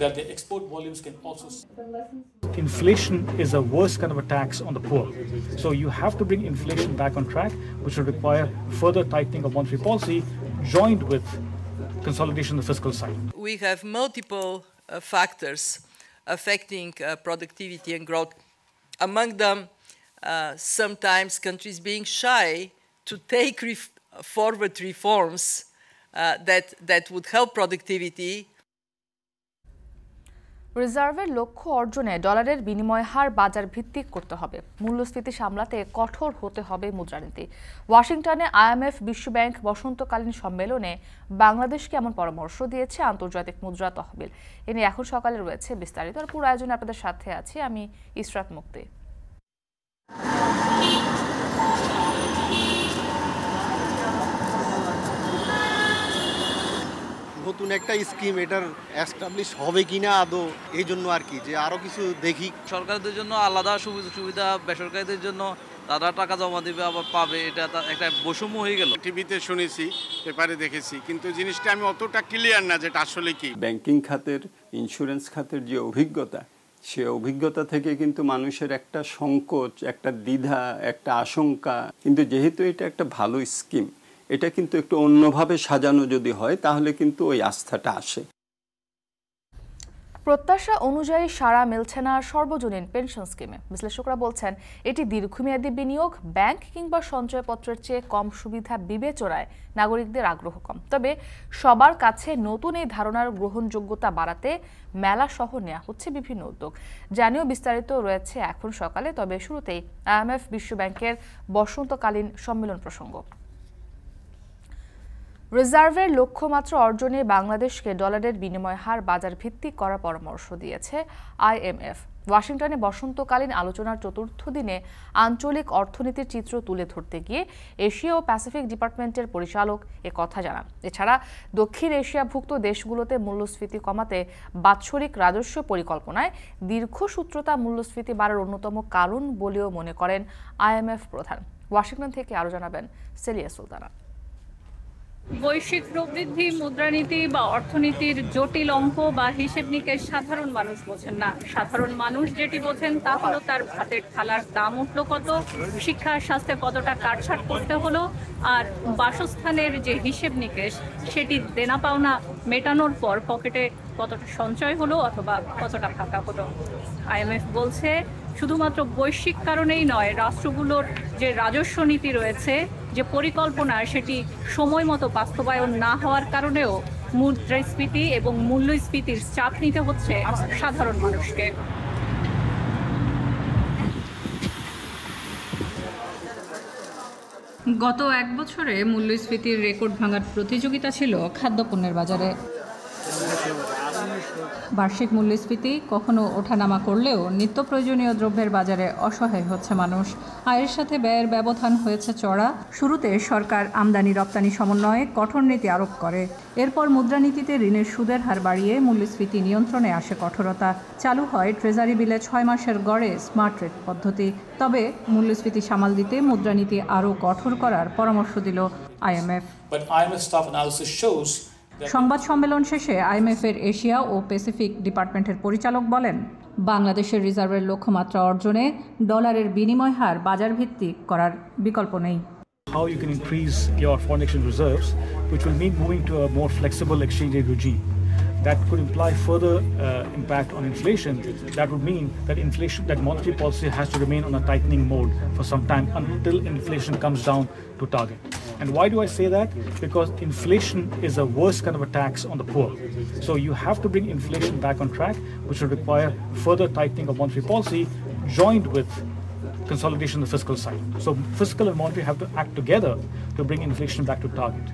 that the export volumes can also. Inflation is a worse kind of a tax on the poor. So you have to bring inflation back on track, which will require further tightening of monetary policy, joined with consolidation on the fiscal side. We have multiple factors affecting productivity and growth. Among them, sometimes countries being shy to take forward reforms that would help productivity. রিজার্ভের লক্ষ্য অর্জনে ডলারের বিনিময় হার বাজার ভিত্তিক করতে হবে। মূল্যস্ফীতি সামলাতে কঠোর হতে হবে মুদ্রানীতি। ওয়াশিংটনে আইএমএফ বিশ্বব্যাংক বসন্তকালীন সম্মেলনে বাংলাদেশকে এমন পরামর্শ দিয়েছে আন্তর্জাতিক মুদ্রা তহবিল। এ নিয়ে এখন সকালে রয়েছে বিস্তারিত। আর পুরো আয়োজনে আপনাদের সাথে আছি আমি ইসরাত মুক্তি। নতুন একটা স্কিম এটার এস্টাবলিশ হবে কিনা আদৌ এই জন্য আর কি যে আরো কিছু দেখি। সরকারদের জন্য আলাদা সুবিধা, বেসরকারিদের জন্য তারা টাকা জমা দেবে আবার পাবে, এটা একটা বৈষম্য হয়ে গেল। টিভিতে শুনেছি, পেপারে দেখেছি, কিন্তু জিনিসটা আমি অতটা ক্লিয়ার না যেটা আসলে কি। ব্যাংকিং খাতের, ইন্স্যুরেন্স খাতের যে অভিজ্ঞতা, সে অভিজ্ঞতা থেকে কিন্তু মানুষের একটা সংকোচ, একটা দ্বিধা, একটা আশঙ্কা, কিন্তু যেহেতু এটা একটা ভালো স্কিম, এটা কিন্তু একটু অন্যভাবে সাজানো যদি হয় তাহলে কিন্তু ওই আস্থাটা আসে। প্রত্যাশা অনুযায়ী সাড়া মিলছে না সর্বজনীন পেনশন স্কিমে। বিশ্লেষকরা বলছেন এটি দীর্ঘমেয়াদী বিনিয়োগ, ব্যাংক কিংবা সঞ্চয়পত্রের চেয়ে কম সুবিধা বিবেচনায় নাগরিকদের আগ্রহ কম। তবে সবার কাছে নতুন এই ধারণার গ্রহণযোগ্যতা বাড়াতে মেলা সহ নেওয়া হচ্ছে বিভিন্ন উদ্যোগ। জানিও বিস্তারিত রয়েছে এখন সকালে। তবে শুরুতেই আইএমএফ বিশ্বব্যাংকের বসন্তকালীন সম্মেলন প্রসঙ্গ। রিজার্ভের লক্ষ্যমাত্রা অর্জনে বাংলাদেশকে ডলারের বিনিময় হার বাজার ভিত্তিক করার পরামর্শ দিয়েছে আইএমএফ। ওয়াশিংটনে বসন্তকালীন আলোচনার চতুর্থ দিনে আঞ্চলিক অর্থনীতির চিত্র তুলে ধরতে গিয়ে এশিয়া ও প্যাসিফিক ডিপার্টমেন্টের পরিচালক কথা জানান। এছাড়া দক্ষিণ এশিয়াভুক্ত দেশগুলোতে মূল্যস্ফীতি কমাতে বাৎসরিক রাজস্ব পরিকল্পনায় দীর্ঘসূত্রতা মূল্যস্ফীতি বাড়ার অন্যতম কারণ বলেও মনে করেন আইএমএফ প্রধান। ওয়াশিংটন থেকে আরও জানাবেন সেলিয়া সুলতানা। বৈশ্বিক প্রবৃদ্ধি, মুদ্রানীতি বা অর্থনীতির জটিল অঙ্ক বা হিসেব নিকেশ সাধারণ মানুষ বোঝেন না। সাধারণ মানুষ যেটি বোঝেন তা হলো তার ভাতের থালার দাম উঠলো কত, শিক্ষা স্বাস্থ্যে কতটা কাটছাট করতে হলো, আর বাসস্থানের যে হিসেব নিকেশ সেটি দেনা পাওনা মেটানোর পর পকেটে কতটা সঞ্চয় হলো অথবা কতটা ফাঁকা হলো। আইএমএফ বলছে শুধুমাত্র বৈশ্বিক কারণেই নয়, রাষ্ট্রগুলোর যে রাজস্ব নীতি রয়েছে, যে পরিকল্পনা, সেটি সময় মতো বাস্তবায়ন না হওয়ার কারণেও মুদ্রাস্ফীতি এবং মূল্যস্ফীতির চাপ নিতে হচ্ছে সাধারণ মানুষকে। গত এক বছরে মূল্যস্ফীতির রেকর্ড ভাঙার প্রতিযোগিতা ছিল খাদ্যপণ্যের বাজারে। বার্ষিক মূল্যস্ফীতি কখনো ওঠানামা করলেও নিত্য প্রয়োজনীয় দ্রব্যের বাজারে অসহায় হচ্ছে মানুষ। আয়ের সাথে ব্যয়ের ব্যবধান হয়েছে চড়া। শুরুতে সরকার আমদানি রপ্তানি সমন্বয়ে কঠোর নীতি আরোপ করে। এরপর মুদ্রানীতিতে ঋণের সুদের হার বাড়িয়ে মূল্যস্ফীতি নিয়ন্ত্রণে আসে কঠোরতা। চালু হয় ট্রেজারি বিলে 6 মাসের গড়ে স্মার্ট রেট পদ্ধতি। তবে মূল্যস্ফীতি সামাল দিতে মুদ্রানীতি আরও কঠোর করার পরামর্শ দিল আইএমএফ। সংবাদ সম্মেলন শেষে আইএমএফের এশিয়া ও প্যাসিফিক ডিপার্টমেন্টের পরিচালক বলেন, বাংলাদেশের রিজার্ভের লক্ষ্যমাত্রা অর্জনে ডলারের বিনিময় হার বাজার ভিত্তিক করার বিকল্প নেই। How you can increase your foreign exchange reserves, which will mean moving to a more flexible exchange rate regime. That could imply further impact on inflation. That would mean that monetary policy has to remain on a tightening mode for some time until inflation comes down to target. And why do I say that? Because inflation is a worse kind of a tax on the poor. So you have to bring inflation back on track, which will require further tightening of monetary policy, joined with consolidation on the fiscal side. So fiscal and monetary have to act together to bring inflation back to target.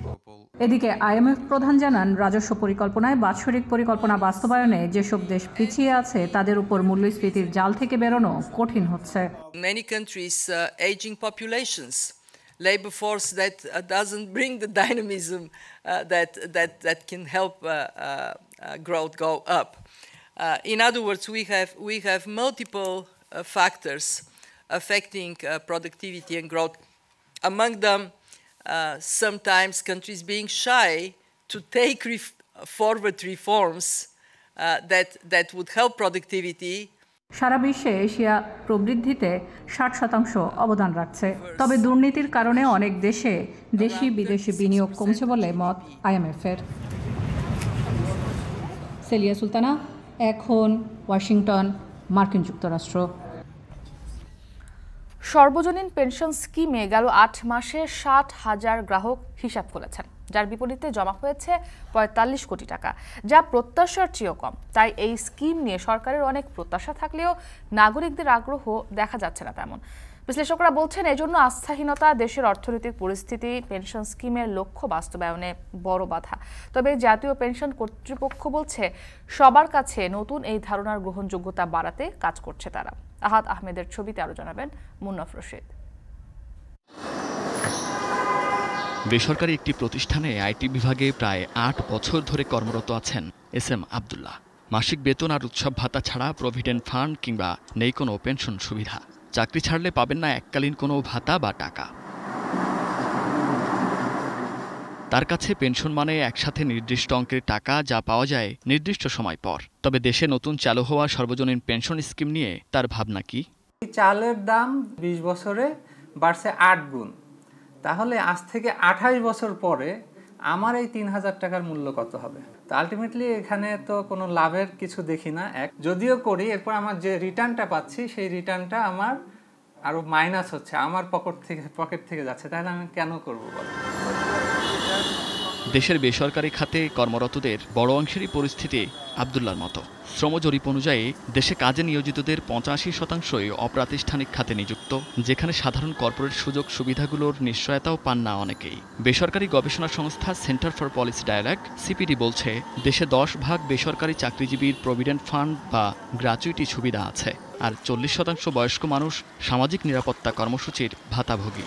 এদিকে IMF প্রধান জানান, রাজস্ব পরিকল্পনায় বাৎসরিক পরিকল্পনা বাস্তবায়নে যেসব দেশ পিছিয়ে আছে তাদের উপর মূল্যস্ফীতির জাল থেকে বেরোনো কঠিন হচ্ছে। Many countries aging populations, labor force that doesn't bring the dynamism that can help growth go up. In other words, we have multiple factors affecting productivity and growth. Among them, sometimes countries being shy to take forward reforms that would help productivity. সারা বিশ্বে Asia প্রবৃদ্ধিতে 60% অবদান রাখছে, তবে দুর্নীতির কারণে অনেক দেশে দেশি বিদেশি বিনিয়োগ কমছে বলে মত IMF-এর। সেলিয়া সুলতানা, এখন ওয়াশিংটন, মার্কিন যুক্তরাষ্ট্র। সর্বজনীন পেনশন স্কিমে গেল 8 মাসে 60,000 গ্রাহক হিসাব খুলেছেন, যার বিপরীতে জমা হয়েছে 45 কোটি টাকা, যা প্রত্যাশার চেয়েও কম। তাই এই স্কিম নিয়ে সরকারের অনেক প্রত্যাশা থাকলেও নাগরিকদের আগ্রহ দেখা যাচ্ছে না তেমন। বিশ্লেষকরা বলছেন এজন্য আস্থাহীনতা, দেশের অর্থনৈতিক পরিস্থিতি পেনশন স্কিমের লক্ষ্য বাস্তবায়নে বড় বাধা। তবে জাতীয় পেনশন কর্তৃপক্ষ বলছে সবার কাছে নতুন এই ধারণার গ্রহণযোগ্যতা বাড়াতে কাজ করছে তারা। আহাদ আহমেদের ছবিতে আরো জানাবেন মুন্নাফ রশিদ। বেসরকারি একটি প্রতিষ্ঠানে আইটি বিভাগে প্রায় 8 বছর ধরে কর্মরত আছেন SM আব্দুল্লাহ। মাসিক বেতন আর উৎসব ভাতা ছাড়া প্রভিডেন্ট ফান্ড কিংবা নেই কোনো পেনশন সুবিধা। চাকরি ছাড়লে পাবেন না এককালীন কোনো ভাতা বা টাকা। তার কাছে পেনশন মানে একসাথে নির্দিষ্ট অঙ্কের টাকা, যা পাওয়া যায় নির্দিষ্ট সময় পর। তবে দেশে নতুন চালু হওয়া সর্বজনীন পেনশন স্কিম নিয়ে তার ভাবনা কি? চালের দাম 20 বছরে বাড়ছে 8 গুণ, তাহলে আজ থেকে 28 বছর পরে আমার এই 3000 টাকার মূল্য কত হবে? তো আলটিমেটলি এখানে তো কোনো লাভের কিছু দেখি না। যদিও করি, এরপর আমার যে রিটার্নটা পাচ্ছি সেই রিটার্নটা আমার আরো মাইনাস হচ্ছে, আমার পকেট থেকে যাচ্ছে। তাহলে আমি কেন করবো বল? দেশের বেসরকারি খাতে কর্মরতদের বড় অংশেরই পরিস্থিতি আব্দুল্লাহর মতো। শ্রম জরিপ অনুযায়ী দেশে কাজে নিয়োজিতদের 85%ই অপ্রাতিষ্ঠানিক খাতে নিযুক্ত, যেখানে সাধারণ কর্পোরেট সুযোগ সুবিধাগুলোর নিশ্চয়তাও পান না অনেকেই। বেসরকারি গবেষণা সংস্থা centre for policy dialogue CPD বলছে দেশে 10% বেসরকারি চাকরিজীবীর প্রভিডেন্ট ফান্ড বা গ্র্যাচুইটি সুবিধা আছে, আর 40% বয়স্ক মানুষ সামাজিক নিরাপত্তা কর্মসূচির ভাতাভোগী।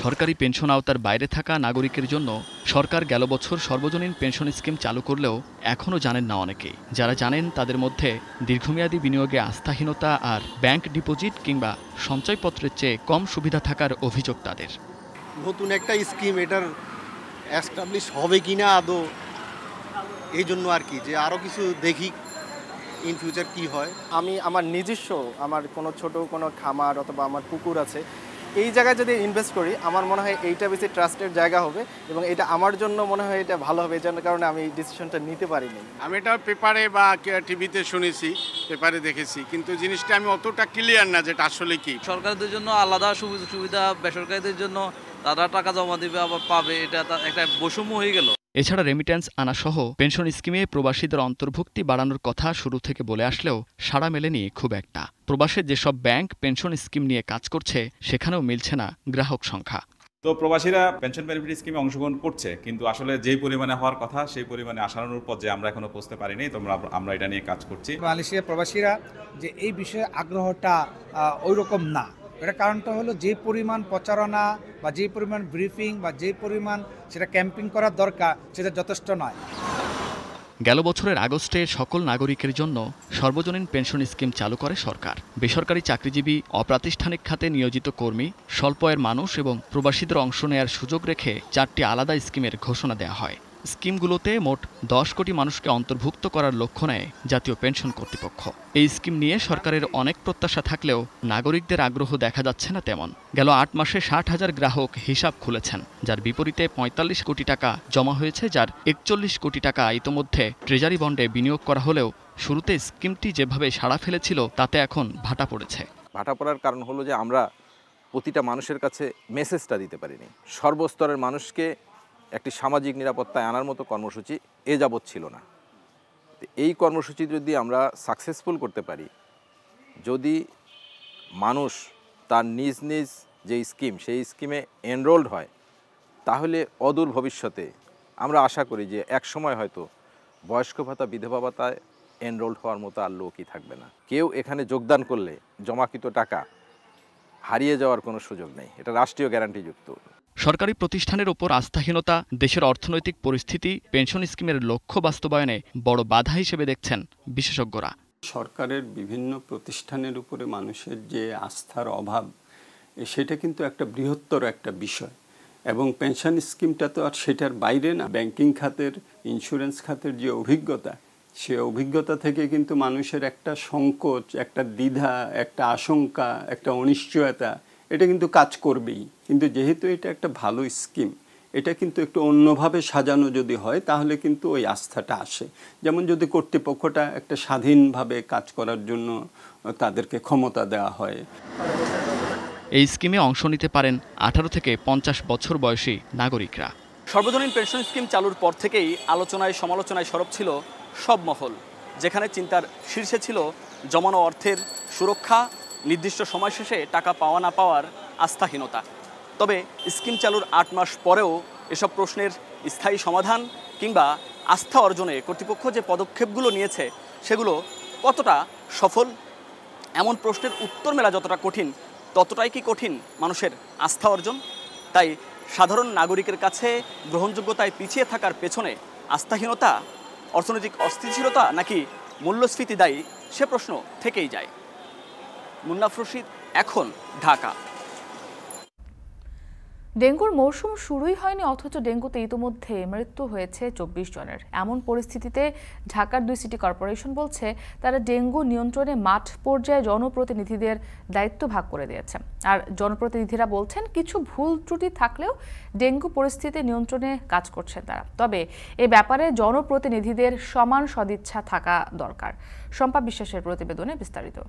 সরকারি পেনশন আওতার বাইরে থাকা নাগরিকের জন্য সরকার গেল বছর সর্বজনীন পেনশন স্কিম চালু করলেও এখনও জানেন না অনেকেই। যারা জানেন তাদের মধ্যে দীর্ঘমেয়াদী বিনিয়োগে আস্থাহীনতা আর ব্যাংক ডিপোজিট কিংবা সঞ্চয়পত্রের চেয়ে কম সুবিধা থাকার অভিযোগ তাদের। নতুন একটা স্কিম, এটার এস্টাবলিশ হবে কিনা আদৌ, এই জন্য আর কি, যে আরও কিছু দেখি ইন ফিউচার কি হয়। আমি আমার নিজস্ব আমার কোনো ছোট কোনো খামার অথবা আমার পুকুর আছে, এই জায়গায় যদি ইনভেস্ট করি আমার মনে হয় এইটা বেশি ট্রাস্টেড জায়গা হবে এবং এটা আমার জন্য মনে হয় এটা ভালো হবে। এই জন্য কারণে আমি এই ডিসিশনটা নিতে পারিনি। আমি এটা পেপারে বা টিভিতে শুনেছি, পেপারে দেখেছি, কিন্তু জিনিসটা আমি অতটা ক্লিয়ার না যেটা আসলে কি। সরকারদের জন্য আলাদা সুবিধা, বেসরকারিদের জন্য তারা টাকা জমা দিবে আবার পাবে, এটা একটা বৈষম্য হয়ে গেল। এছাড়া রেমিট্যান্স আনা সহ পেনশন স্কিমে প্রবাসীদের অন্তর্ভুক্তি বাড়ানোর কথা শুরু থেকে বলে আসলেও সাড়া মেলেনি খুব একটা। প্রবাসে যেসব ব্যাংক পেনশন স্কিম নিয়ে কাজ করছে সেখানেও মিলছে না গ্রাহক সংখ্যা। তো প্রবাসীরা পেনশন বেনিফিট স্কিমে অংশগ্রহণ করছে, কিন্তু আসলে যেই পরিমাণে হওয়ার কথা সেই পরিমাণে আসানোর পর যে আমরা এখনো পৌঁছতে পারিনি, তোমরা আমরা এটা নিয়ে কাজ করছি। মালয়েশিয়া প্রবাসীরা যে এই বিষয়ে আগ্রহটা ওই রকম না, এটা কারণটা হলো যে পরিমাণ প্রচারণা বা যে পরিমাণ ব্রিফিং বা যে পরিমাণ সেটা ক্যাম্পিং করার দরকার সেটা যথেষ্ট নয়। গেল বছরের আগস্টে সকল নাগরিকের জন্য সর্বজনীন পেনশন স্কিম চালু করে সরকার। বেসরকারি চাকরিজীবী, অপ্রাতিষ্ঠানিক খাতে নিয়োজিত কর্মী, স্বল্প আয়ের মানুষ এবং প্রবাসীদের অংশ নেয়ার সুযোগ রেখে 4টি আলাদা স্কিমের ঘোষণা দেওয়া হয়। স্কিমগুলোতে মোট 10 কোটি মানুষকে অন্তর্ভুক্ত করার লক্ষ্য নেয় জাতীয় পেনশন কর্তৃপক্ষ। এই স্কিম নিয়ে সরকারের অনেক প্রত্যাশা থাকলেও নাগরিকদের আগ্রহ দেখা যাচ্ছে না তেমন। গেল 8 মাসে 60,000 গ্রাহক হিসাব খুলেছেন, যার বিপরীতে 45 কোটি টাকা জমা হয়েছে, যার 41 কোটি টাকা ইতোমধ্যে ট্রেজারি বন্ডে বিনিয়োগ করা হলেও শুরুতে স্কিমটি যেভাবে সাড়া ফেলেছিল তাতে এখন ভাটা পড়েছে। ভাটা পড়ার কারণ হলো যে আমরা প্রতিটা মানুষের কাছে মেসেজটা দিতে পারিনি। সর্বস্তরের মানুষকে একটি সামাজিক নিরাপত্তায় আনার মতো কর্মসূচি এ যাবৎ ছিল না। এই কর্মসূচি যদি আমরা সাকসেসফুল করতে পারি, যদি মানুষ তার নিজ নিজ যে স্কিম সেই স্কিমে এনরোলড হয়, তাহলে অদূর ভবিষ্যতে আমরা আশা করি যে এক সময় হয়তো বয়স্ক ভাতা, বিধবা ভাতায় এনরোলড হওয়ার মতো আর লোকই থাকবে না। কেউ এখানে যোগদান করলে জমাকৃত টাকা হারিয়ে যাওয়ার কোনো সুযোগ নেই, এটা রাষ্ট্রীয় গ্যারান্টিযুক্ত। সরকারি প্রতিষ্ঠানের ওপর আস্থাহীনতা, দেশের অর্থনৈতিক পরিস্থিতি পেনশন স্কিমের লক্ষ্য বাস্তবায়নে বড় বাধা হিসেবে দেখছেন বিশেষজ্ঞরা। সরকারের বিভিন্ন প্রতিষ্ঠানের উপরে মানুষের যে আস্থার অভাব, সেটা কিন্তু একটা বৃহত্তর একটা বিষয়। এবং পেনশন স্কিমটা তো আর সেটার বাইরে না। ব্যাংকিং খাতের, ইন্স্যুরেন্স খাতের যে অভিজ্ঞতা, সে অভিজ্ঞতা থেকে কিন্তু মানুষের একটা সংকোচ, একটা দ্বিধা, একটা আশঙ্কা, একটা অনিশ্চয়তা, এটা কিন্তু কাজ করবেই। কিন্তু যেহেতু এটা একটা ভালো স্কিম, এটা কিন্তু একটু অন্যভাবে সাজানো যদি হয় তাহলে কিন্তু ওই আস্থাটা আসে। যেমন যদি কর্তৃপক্ষটা একটা স্বাধীনভাবে কাজ করার জন্য তাদেরকে ক্ষমতা দেওয়া হয়। এই স্কিমে অংশ নিতে পারেন 18 থেকে 50 বছর বয়সী নাগরিকরা। সর্বজনীন পেনশন স্কিম চালুর পর থেকেই আলোচনায় সমালোচনায় সরব ছিল সব মহল, যেখানে চিন্তার শীর্ষে ছিল জমানো অর্থের সুরক্ষা, নির্দিষ্ট সময় শেষে টাকা পাওয়া না পাওয়ার আস্থাহীনতা। তবে স্কিম চালুর 8 মাস পরেও এসব প্রশ্নের স্থায়ী সমাধান কিংবা আস্থা অর্জনে কর্তৃপক্ষ যে পদক্ষেপগুলো নিয়েছে সেগুলো কতটা সফল, এমন প্রশ্নের উত্তর মেলা যতটা কঠিন, ততটাই কি কঠিন মানুষের আস্থা অর্জন। তাই সাধারণ নাগরিকের কাছে গ্রহণযোগ্যতায় পিছিয়ে থাকার পেছনে আস্থাহীনতা, অর্থনৈতিক অস্থিতিশীলতা নাকি মূল্যস্ফীতি দায়ী, সে প্রশ্ন থেকেই যায়। মুন্নাফ রশিদ, এখন, ঢাকা। ডেঙ্গুর মৌসুম শুরুই হয়নি অথচ ডেঙ্গুতে ইতোমধ্যে মৃত্যু হয়েছে 24 জনের। এমন পরিস্থিতিতে ঢাকার 2 সিটি কর্পোরেশন বলছে তারা ডেঙ্গু নিয়ন্ত্রণে মাঠ পর্যায়ে জনপ্রতিনিধিদের দায়িত্ব ভাগ করে দিয়েছে। আর জনপ্রতিনিধিরা বলছেন কিছু ভুল ত্রুটি থাকলেও ডেঙ্গু পরিস্থিতি নিয়ন্ত্রণে কাজ করছেন তারা। তবে এ ব্যাপারে জনপ্রতিনিধিদের সমান সদিচ্ছা থাকা দরকার। শম্পা বিশ্বাসের প্রতিবেদনে বিস্তারিত।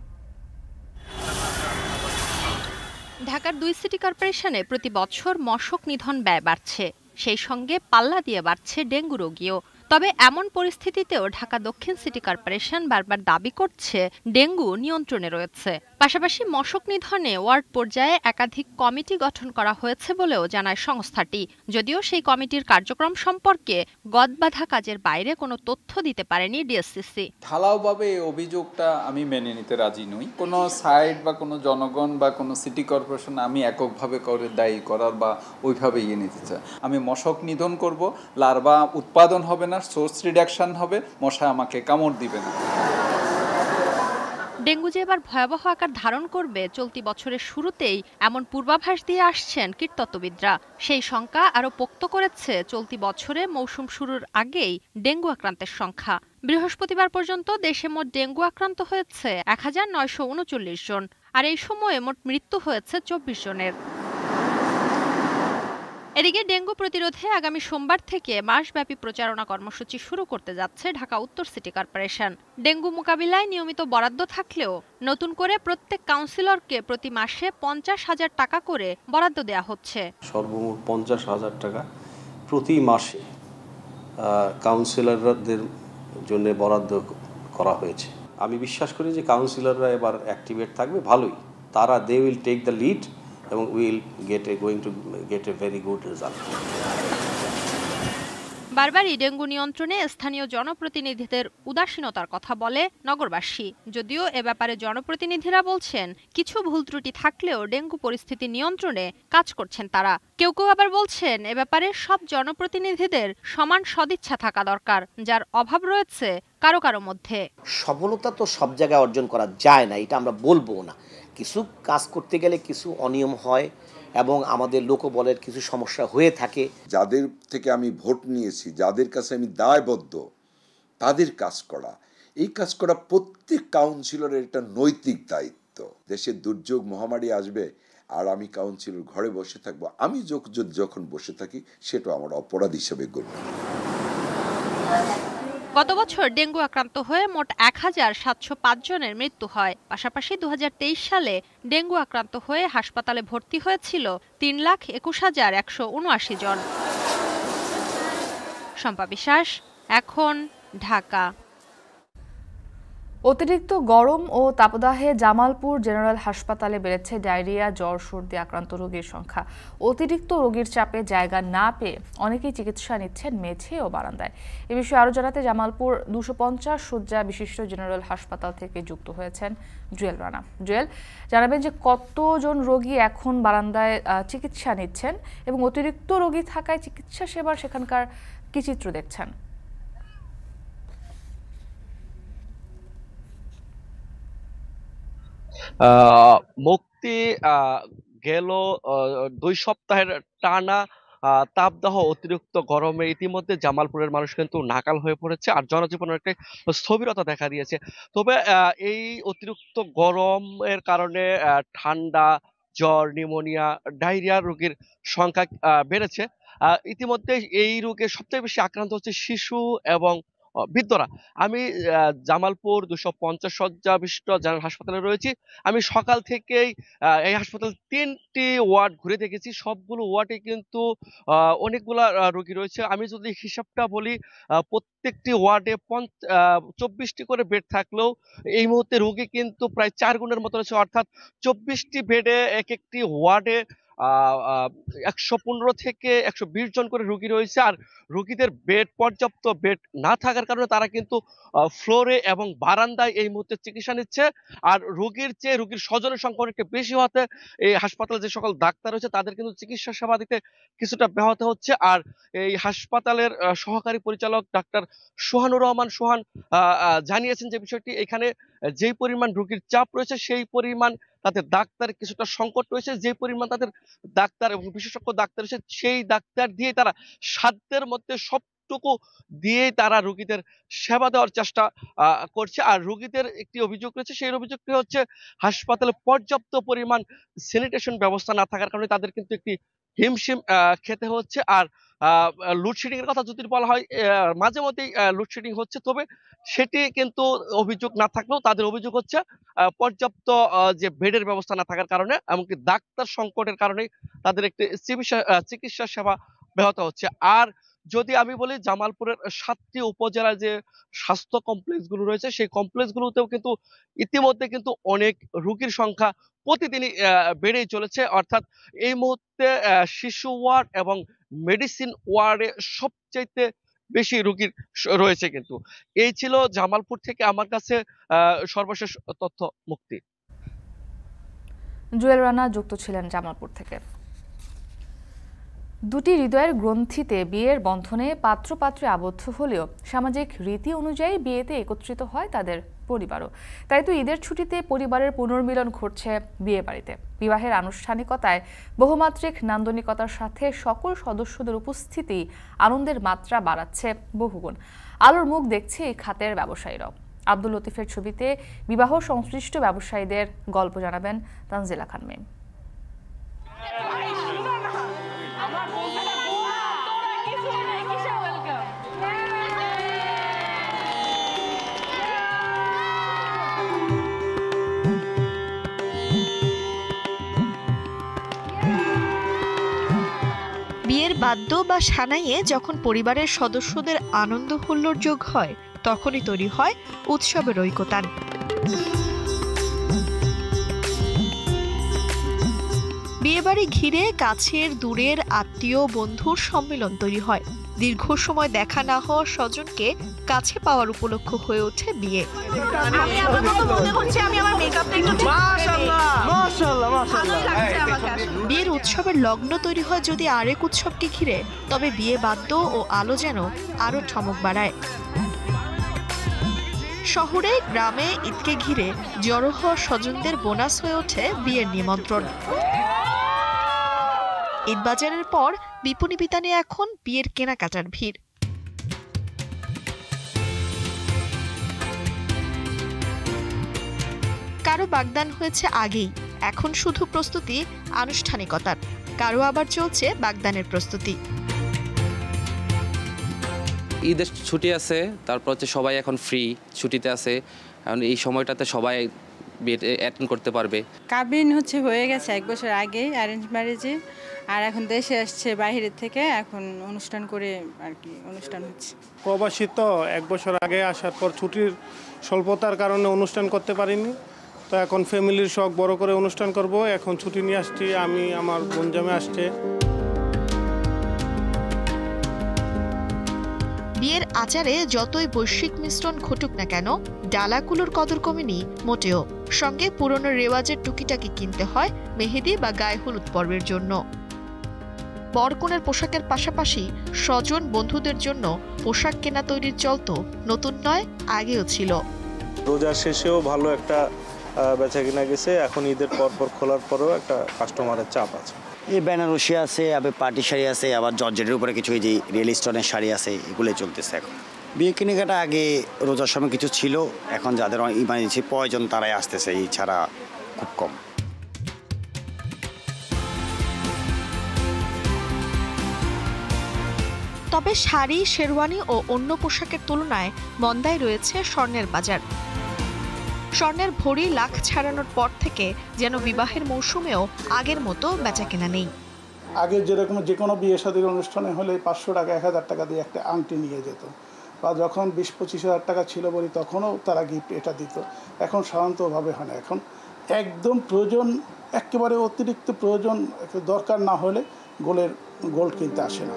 ঢাকার 2 সিটি কর্পোরেশনে প্রতি বছর মশক নিধন ব্যয় বাড়ছে, সেই সঙ্গে পাল্লা দিয়ে বাড়ছে ডেঙ্গু রোগীও। তবে এমন পরিস্থিতিতেও ঢাকা দক্ষিণ সিটি কর্পোরেশন বারবার দাবি করছে ডেঙ্গু নিয়ন্ত্রণে রয়েছে। পাশাপাশি মশক নিধনে ওয়ার্ড পর্যায়ে একাধিক কমিটি গঠন করা হয়েছে বলেও জানায় সংস্থাটি। যদিও সেই কমিটির কার্যক্রম সম্পর্কে গদবাঁধা কাজের বাইরে কোনো তথ্য দিতে পারেনি ডিএসসিসি। ঢালাওভাবে এই অভিযোগটা আমি মেনে নিতে রাজি নই। কোনো সাইড বা কোনো জনগণ বা কোনো সিটি কর্পোরেশন আমি এককভাবে করে দায়ী করার বা ওইভাবে নিতে চাই। আমি মশক নিধন করব, লার্ভা উৎপাদন হবে না, সোর্স রিডাকশন হবে, মশা আমাকে কামড় দিবে না। ডেঙ্গু যে এবার ভয়াবহ আকার ধারণ করবে চলতি বছরের শুরুতেই এমন পূর্বাভাস দিয়ে আসছেন কীটতত্ত্ববিদরা। সেই শঙ্কা আরও পোক্ত করেছে চলতি বছরে মৌসুম শুরুর আগেই ডেঙ্গু আক্রান্তের সংখ্যা। বৃহস্পতিবার পর্যন্ত দেশে মোট ডেঙ্গু আক্রান্ত হয়েছে 1939 জন, আর এই সময়ে মোট মৃত্যু হয়েছে 24 জনের। এদিকে ডেঙ্গু প্রতিরোধে আগামী সোমবার থেকে মাসব্যাপী প্রচারণা কর্মসূচি শুরু করতে যাচ্ছে ঢাকা উত্তর সিটি কর্পোরেশন। ডেঙ্গু মোকাবিলায় নিয়মিত বরাদ্দ থাকলেও নতুন করে প্রত্যেক কাউন্সিলরকে প্রতি মাসে 50,000 টাকা করে বরাদ্দ দেওয়া হচ্ছে। সর্বমোট 50,000 টাকা প্রতি মাসে কাউন্সিলরদের জন্য বরাদ্দ করা হয়েছে। আমি বিশ্বাস করি যে কাউন্সিলররা এবার অ্যাক্টিভেট থাকবে ভালোই। তারা they will take the lead এবং will going to get a very good result. বারবারই ডেঙ্গু নিয়ন্ত্রণে স্থানীয় জনপ্রতিনিধিদের উদাসীনতার কথা বলে নগরবাসী। যদিও এ ব্যাপারে জনপ্রতিনিধিরা বলছেন কিছু ভুল ত্রুটি থাকলেও ডেঙ্গু পরিস্থিতি নিয়ন্ত্রণে কাজ করছেন তারা। কেউ কেউ আবার বলছেন এ ব্যাপারে সব জনপ্রতিনিধিদের সমান সদিচ্ছা থাকা দরকার, যার অভাব রয়েছে কারো কারো মধ্যে। সফলতা তো সব জায়গায় অর্জন করা যায় না, এটা আমরা বলবো না। কিছু কাজ করতে গেলে কিছু অনিয়ম হয় এবং আমাদের লোকবলের কিছু সমস্যা হয়ে থাকে। যাদের থেকে আমি ভোট নিয়েছি, যাদের কাছে আমি দায়বদ্ধ, তাদের কাজ করা, এই কাজ করা প্রত্যেক কাউন্সিলরের একটা নৈতিক দায়িত্ব। দেশের দুর্যোগ মহামারী আসবে আর আমি কাউন্সিলর ঘরে বসে থাকবো, আমি যখন বসে থাকি সেটা আমার অপরাধ হিসেবে গণ্য। গত বছর ডেঙ্গু আক্রান্ত হয়ে মোট 1705 জনের মৃত্যু হয়। পাশাপাশি 2023 সালে ডেঙ্গু আক্রান্ত হয়ে হাসপাতালে ভর্তি হয়েছিল 3,21,179 জন। শম্পা বিশ্বাস, এখন, ঢাকা। অতিরিক্ত গরম ও তাপদাহে জামালপুর জেনারেল হাসপাতালে বেড়েছে ডায়রিয়া, জ্বর, সর্দি আক্রান্ত রোগীর সংখ্যা। অতিরিক্ত রোগীর চাপে জায়গা না পেয়ে অনেকেই চিকিৎসা নিচ্ছেন মেঝে ও বারান্দায়। এ বিষয়ে আরও জানাতে জামালপুর 250 শয্যা বিশিষ্ট জেনারেল হাসপাতাল থেকে যুক্ত হয়েছেন জুয়েল রানা। জুয়েল, জানাবেন যে কতজন রোগী এখন বারান্দায় চিকিৎসা নিচ্ছেন এবং অতিরিক্ত রোগী থাকায় চিকিৎসা সেবার সেখানকার কি চিত্র দেখছেন? মুক্তি গেল 2 সপ্তাহের টানা তাপদাহ অতিরিক্ত গরমে ইতিমধ্যে জামালপুরের মানুষ কিন্তু নাকাল হয়ে পড়েছে আর জনজীবনের একটা স্থবিরতা দেখা দিয়েছে। তবে এই অতিরিক্ত গরমের কারণে ঠান্ডা, জ্বর, নিউমোনিয়া, ডায়রিয়া রোগীর সংখ্যা বেড়েছে। ইতিমধ্যে এই রোগে সবচেয়ে বেশি আক্রান্ত হচ্ছে শিশু এবং বৃদ্ধরা। আমি জামালপুর 250 শয্যা বিশিষ্ট জেনারেল হাসপাতালে রয়েছি। আমি সকাল থেকেই এই হাসপাতাল 3টি ওয়ার্ড ঘুরে দেখেছি। সবগুলো ওয়ার্ডে কিন্তু অনেকগুলা রোগী রয়েছে। আমি যদি হিসাবটা বলি, প্রত্যেকটি ওয়ার্ডে 24টি করে বেড থাকলেও এই মুহূর্তে রোগী কিন্তু প্রায় 4 গুণের মতো রয়েছে, অর্থাৎ 24টি বেডে এক একটি ওয়ার্ডে 115 থেকে 120 জন করে রোগী রয়েছে। আর রোগীদের পর্যাপ্ত বেড না থাকার কারণে তারা কিন্তু ফ্লোরে এবং বারান্দায় এই মুহূর্তে চিকিৎসা নিচ্ছে। আর রোগীর চেয়ে রোগীর স্বজনের সংখ্যা অনেকটা বেশি হতে এই হাসপাতালে যে সকল ডাক্তার রয়েছে তাদের কিন্তু চিকিৎসা সেবা দিতে কিছুটা ব্যাহত হচ্ছে। আর এই হাসপাতালের সহকারী পরিচালক ডাক্তার সোহানুর রহমান সোহান জানিয়েছেন যে বিষয়টি, এখানে যেই পরিমাণ রোগীর চাপ রয়েছে সেই পরিমাণ তাদের ডাক্তার কিছুটা সংকট রয়েছে, যে পরিমাণ তাদের ডাক্তার এবং বিশেষজ্ঞ ডাক্তার রয়েছে সেই ডাক্তার দিয়ে তারা সাধ্যের মধ্যে সবটুকু দিয়েই তারা রোগীদের সেবা দেওয়ার চেষ্টা করছে। আর রোগীদের একটি অভিযোগ রয়েছে, সেই অভিযোগটি হচ্ছে হাসপাতালে পর্যাপ্ত পরিমাণ স্যানিটেশন ব্যবস্থা না থাকার কারণে তাদের কিন্তু একটি হিমশিম খেতে হচ্ছে। আর লোডশেডিং এর কথা যদি বলা হয়, মাঝে মধ্যেই লোডশেডিং হচ্ছে, তবে সেটি কিন্তু অভিযোগ না থাকলেও তাদের অভিযোগ হচ্ছে পর্যাপ্ত যে বেডের ব্যবস্থা না থাকার কারণে, এমনকি ডাক্তার সংকটের কারণে তাদের একটি চিকিৎসা সেবা ব্যাহত হচ্ছে। আর যদি আমি বলি, জামালপুরের 7টি উপজেলায় যে স্বাস্থ্য কমপ্লেক্স গুলো রয়েছে সেই কমপ্লেক্স গুলোতেও কিন্তু ইতিমধ্যে কিন্তু অনেক রোগীর সংখ্যা প্রতিদিনই বেড়েই চলেছে। অর্থাৎ এই মুহূর্তে শিশু ওয়ার্ড এবং মেডিসিন ওয়ার্ডে সবচাইতে বেশি রোগীর রয়েছে। কিন্তু এই ছিল জামালপুর থেকে আমার কাছে সর্বশেষ তথ্য। মুক্তি। জুয়েল রানা যুক্ত ছিলেন জামালপুর থেকে। দুটি হৃদয়ের গ্রন্থিতে বিয়ের বন্ধনে পাত্রপাত্রী আবদ্ধ হলেও সামাজিক রীতি অনুযায়ী বিয়েতে একত্রিত হয় তাদের পরিবারও। তাই তো ঈদের ছুটিতে পরিবারের পুনর্মিলন ঘটছে বিয়ে বাড়িতে। বিবাহের আনুষ্ঠানিকতায় বহুমাত্রিক নান্দনিকতার সাথে সকল সদস্যদের উপস্থিতি আনন্দের মাত্রা বাড়াচ্ছে বহুগুণ। আলোর মুখ দেখছে এই খাতের ব্যবসায়ীরাও। আব্দুল লতিফের ছবিতে বিবাহ সংশ্লিষ্ট ব্যবসায়ীদের গল্প জানাবেন তানজিলা খান মেম। বিয়ের বাদ্য বা সানাইয়ে যখন পরিবারের সদস্যদের আনন্দ হুল্লোড় যোগ হয় তখনই তৈরি হয় উৎসবের ঐকতান। বিয়েবাড়ি ঘিরে কাছের দূরের আত্মীয় বন্ধুর সম্মিলন তৈরি হয়। দীর্ঘ সময় দেখা না হওয়া স্বজনকে কাছে পাওয়ার উপলক্ষ হয়ে ওঠে বিয়ে। বিয়ের উৎসবের লগ্ন তৈরি হয় যদি আরেক উৎসবকে ঘিরে, তবে বিয়ে বাদ্য ও আলো যেন আরো চমক বাড়ায়। শহরে গ্রামে ঈদকে ঘিরে জড়ো হওয়া স্বজনদের বোনাস হয়ে ওঠে বিয়ের নিমন্ত্রণ। ঈদ বাজারের পর বিপণী বিতানে এখন বিয়ের কেনাকাটার ভিড়। কারো বাগদান হয়েছে আগেই, এখন শুধু প্রস্তুতি আনুষ্ঠানিকতার, কারো আবার চলছে বাগদানের প্রস্তুতি। ঈদের ছুটি আছে, তারপর হচ্ছে সবাই এখন ফ্রি ছুটিতে আছে, এখন এই সময়টাতে সবাই বিয়ে অ্যাটেন্ড করতে পারবে। কাবিন হয়ে গেছে 1 বছর আগেই অ্যারেঞ্জ ম্যারেজে, আর এখন দেশে আসছে বাইরের থেকে, এখন অনুষ্ঠান করে আর কি অনুষ্ঠান হচ্ছে। প্রবাসী তো 1 বছর আগে আসার পর ছুটির স্বল্পতার কারণে অনুষ্ঠান করতে পারিনি, তো এখন ফ্যামিলির শখ বড় করে অনুষ্ঠান করব। এখন ছুটি নিয়ে আসছি, আমি আমার বোন জামাই আসছে। বিয়ের আচারে যতই বৈশ্বিক মিশ্রণ ঘটুক না কেন, ডালাকুলোর কদর কমেনি মোটেও। সঙ্গে পুরনো রেওয়াজের টুকিটাকি কিনতে হয় মেহেদি বা গায়ে হলুদ পর্বের জন্য। বরকনের পোশাকের পাশাপাশি স্বজন বন্ধুদের জন্য পোশাক কেনা তৈরির চল তো নতুন নয়, আগেও ছিল। রোজার শেষেও ভালো একটা বেচা কিনা গেছে, এখন ঈদের পর খোলার পরেও একটা কাস্টমারের চাপ আছে। এই বেনারসি আছে, আবার পার্টি শাড়ি আছে, আবার জর্জেটের উপরে কিছু এই যে রিয়েল স্টোনের শাড়ি আছে, এগুলোই চলতেছে এখন। বিয়ে কেনাকাটা আগে রোজার সময় কিছু ছিল, এখন যাদের ইমার্জেন্সি প্রয়োজন তারাই আসতেছে, এই ছাড়া খুব কম। তবে শাড়ি, শেরওয়ানি ও অন্য পোশাকের তুলনায় মন্দায় রয়েছে স্বর্ণের বাজার। স্বর্ণের ভরি লাখ ছাড়ানোর পর থেকে যেন বিবাহের মৌসুমেও আগের মতো বেচাকেনা নেই। আগে যেরকম যে কোনো বিয়ে শাদীর অনুষ্ঠানে হলে 500 টাকা 1000 টাকা দিয়ে একটা আংটি নিয়ে যেত, বা যখন 20-25 হাজার টাকা ছিল বলি তখনও তারা গিফট এটা দিত। এখন সাধারণতভাবে হয় না। এখন একদম প্রয়োজন, একেবারে অতিরিক্ত প্রয়োজন দরকার না হলে গোল্ড কিনতে আসে না।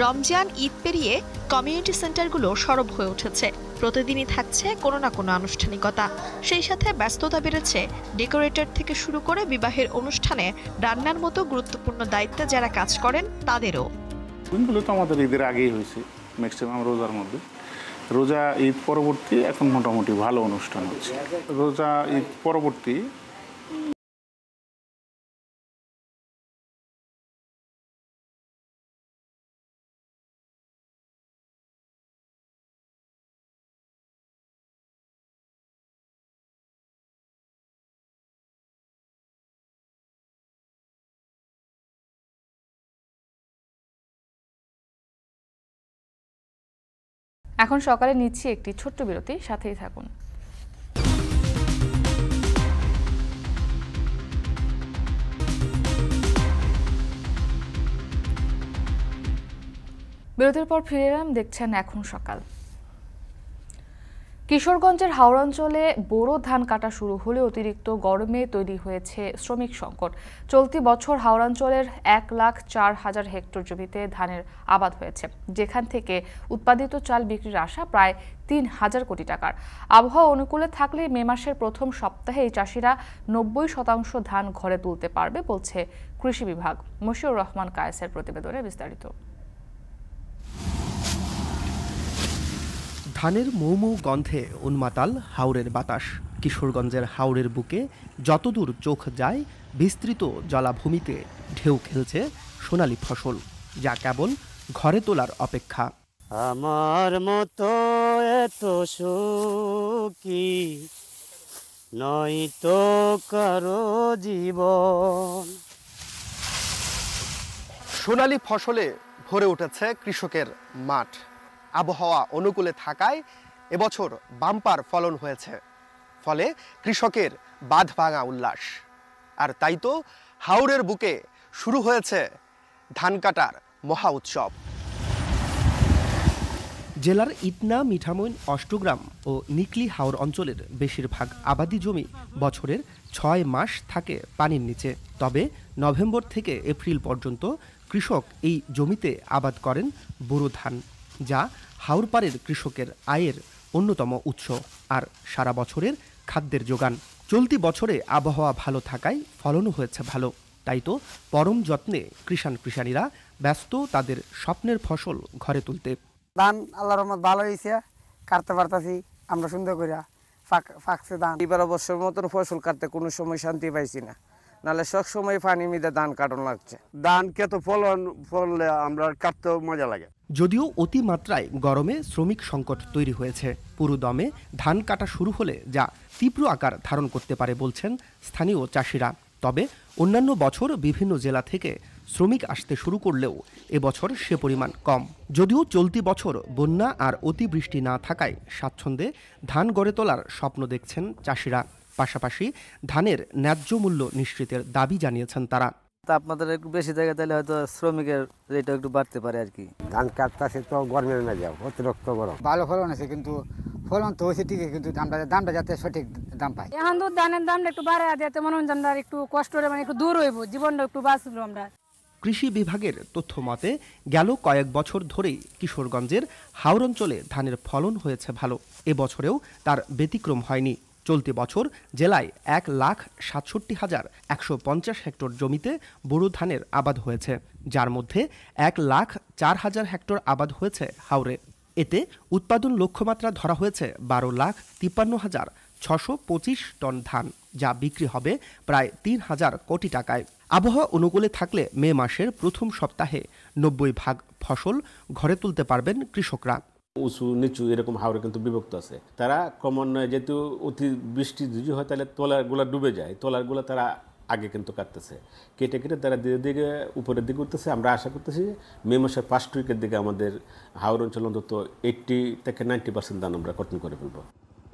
রমজান, ঈদ পেরিয়ে কমিউনিটি সেন্টারগুলো সরব হয়ে উঠেছে। প্রতিদিনই থাকছে কোনো না কোনো আনুষ্ঠানিকতা। সেই সাথে ব্যস্ততা বেড়েছে ডেকোরেটর থেকে শুরু করে বিবাহের অনুষ্ঠানে রান্নার মতো গুরুত্বপূর্ণ দায়িত্বে যারা কাজ করেন তাদেরও। দিনগুলো তো আমাদের ঈদের আগেই হয়েছে, ম্যাক্সিমাম রোজার মধ্যে। রোজা ঈদ পরবর্তী এখন মোটামুটি ভালো অনুষ্ঠান হচ্ছে। রোজা ঈদ পরবর্তী এখন সকালে নিচ্ছি একটি ছোট্ট বিরতি, সাথেই থাকুন। বিরতির পর ফিরে এলাম, দেখছেন এখন সকাল। কিশোরগঞ্জের হাওড় অঞ্চলে বোরো ধান কাটা শুরু হলে অতিরিক্ত গরমে তৈরি হয়েছে শ্রমিক সংকট। চলতি বছর হাওড় অঞ্চলের 1,04,000 হেক্টর জমিতে ধানের আবাদ হয়েছে, যেখান থেকে উৎপাদিত চাল বিক্রির আশা প্রায় 3,000 কোটি টাকার। আবহাওয়া অনুকূলে থাকলে মে মাসের প্রথম সপ্তাহে এই চাষিরা 90% ধান ঘরে তুলতে পারবে বলছে কৃষি বিভাগ। মশিউর রহমান কায়েসের প্রতিবেদনে বিস্তারিত। ধানের মৌ গন্ধে উন্মাতাল হাওরের বাতাস। কিশোরগঞ্জের হাওরের বুকে যতদূর চোখ যায় বিস্তৃত জলাভূমিতে ঢেউ খেলছে সোনালী ফসল, যা কেবল ঘরে তোলার অপেক্ষা। আমার মতো এত সুখী নয়তো কারো জীবন। সোনালী ফসলে ভরে উঠেছে কৃষকের মাঠ। আবহাওয়া অনুকূলে থাকায় এবছর বাম্পার ফলন হয়েছে, ফলে কৃষকের বাঁধ ভাঙা উল্লাস। আর তাই তো হাওরের বুকে শুরু হয়েছে ধান কাটার মহা উৎসব। জেলার ইটনা, মিঠামইন, অষ্টগ্রাম ও নিকলি হাওর অঞ্চলের বেশিরভাগ আবাদি জমি বছরের 6 মাস থাকে পানির নিচে। তবে নভেম্বর থেকে এপ্রিল পর্যন্ত কৃষক এই জমিতে আবাদ করেন বোরো ধান, যা হাওরপাড়ের কৃষকের আয়ের অন্যতম উৎস আর সারা বছরের খাদ্যের যোগান। চলতি বছরে আবহাওয়া ভালো থাকায় ফলনও হয়েছে ভালো। তাই তো পরম যত্নে কৃষাণীরা ব্যস্ত তাদের স্বপ্নের ফসল ঘরে তুলতে। ধান আল্লাহর রহমত ভালো হয়েছে, কাটতে পারতাছি আমরা সুন্দর করে, ফাঁকছে ধান। এবার অবশ্যই মতন ফসল কাটতে কোনো সময় শান্তি পাইছি না, নাহলে সব সময় পানি মিদে ধান কাটন লাগছে। ধান কত ফললে আমরা কাটতেও মজা লাগে। যদিও অতিমাত্রায় গরমে শ্রমিক সংকট তৈরি হয়েছে, পুরো দমে ধান কাটা শুরু হলে যা তীব্র আকার ধারণ করতে পারে বলছেন স্থানীয় চাষিরা। তবে অন্যান্য বছর বিভিন্ন জেলা থেকে শ্রমিক আসতে শুরু করলেও এবছর সে পরিমাণ কম। যদিও চলতি বছর বন্যা আর অতিবৃষ্টি না থাকায় স্বাচ্ছন্দ্যে ধান গড়ে তোলার স্বপ্ন দেখছেন চাষিরা। পাশাপাশি ধানের ন্যায্য মূল্য নিশ্চিতের দাবি জানিয়েছেন তারা। তাপমাত্রা একটু বেশি থাকে তাহলে হয়তো শ্রমিকের রেটটা একটু বাড়তে পারে আর কি। ধান কাটতেছে তো গরমের মেজে অতিরিক্ত গরম। ভালো ফলন আছে, কিন্তু ফলন তো হয়েছে ঠিকই, কিন্তু দামটা যাতে সঠিক দাম পায়। এখন তো ধানের দামটা একটু বাড়া দিতে মনে হয় আমরা একটু কষ্ট মানে একটু দূর হইব, জীবনটা একটু বাঁচবো আমরা। কৃষি বিভাগের তথ্য মতে গেল কয়েক বছর ধরেই কিশোরগঞ্জের হাওর অঞ্চলে ধানের ফলন হয়েছে ভালো। এবছরেও তার ব্যতিক্রম হয়নি। চলতি বছর জেলায় 1,67,150 হেক্টর জমিতে বোরো ধানের আবাদ হয়েছে, যার মধ্যে 1,04,000 হেক্টর আবাদ হয়েছে হাওরে। এতে উৎপাদন লক্ষ্যমাত্রা ধরা হয়েছে 12,53,000 625 টন ধান, যা বিক্রি হবে প্রায় 3,000 কোটি টাকায়। আবহাওয়া অনুকূলে থাকলে মে মাসের প্রথম সপ্তাহে 90% ফসল ঘরে তুলতে পারবেন কৃষকরা। উঁচু নিচু এরকম হাওড়ে কিন্তু বিভক্ত আছে। তারা ক্রমান্বয়ে যেহেতু অতি বৃষ্টি যদি হয় তাহলে তলারগুলা ডুবে যায়, তলারগুলা তারা আগে কিন্তু কাটতেছে, কেটে কেটে তারা ধীরে ধীরে উপরের দিকে উঠতেছে। আমরা আশা করতেছি মে মাসের ফার্স্ট উইকের দিকে আমাদের হাওড় অঞ্চল অন্তত 80 থেকে 90% ধান আমরা কর্তন করে ফেলব।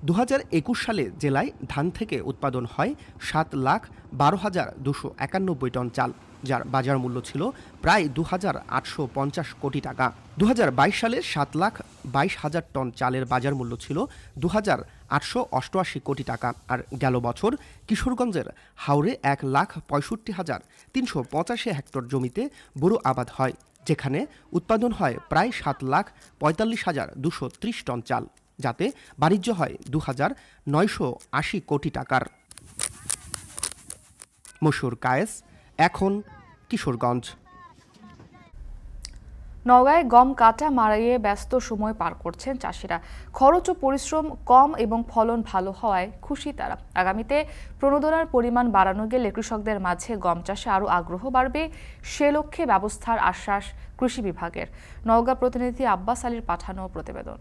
2021 সালে জেলায় ধান থেকে উৎপাদন হয় 7,12,291 টন চাল, যার বাজার মূল্য ছিল প্রায় 2,850 কোটি টাকা। 2022 সালে 7,22,000 টন চালের বাজার মূল্য ছিল 2,888 কোটি টাকা। আর গেল বছর কিশোরগঞ্জের হাওরে 1,65,385 হেক্টর জমিতে বোরো আবাদ হয়, যেখানে উৎপাদন হয় প্রায় 7,45,230 টন চাল, যাতে বাণিজ্য হয় 2,980 কোটি টাকার। মশুর কায়েস, এখন কিশোরগঞ্জ। নওগাঁয় গম কাটা মারাইয়ে ব্যস্ত সময় পার করছেন চাষিরা। খরচ ও পরিশ্রম কম এবং ফলন ভালো হওয়ায় খুশি তারা। আগামীতে প্রণোদনার পরিমাণ বাড়ানো গেলে কৃষকদের মাঝে গম চাষে আরও আগ্রহ বাড়বে, সে লক্ষ্যে ব্যবস্থার আশ্বাস কৃষি বিভাগের। নওগাঁ প্রতিনিধি আব্বাস আলীর পাঠানো প্রতিবেদন।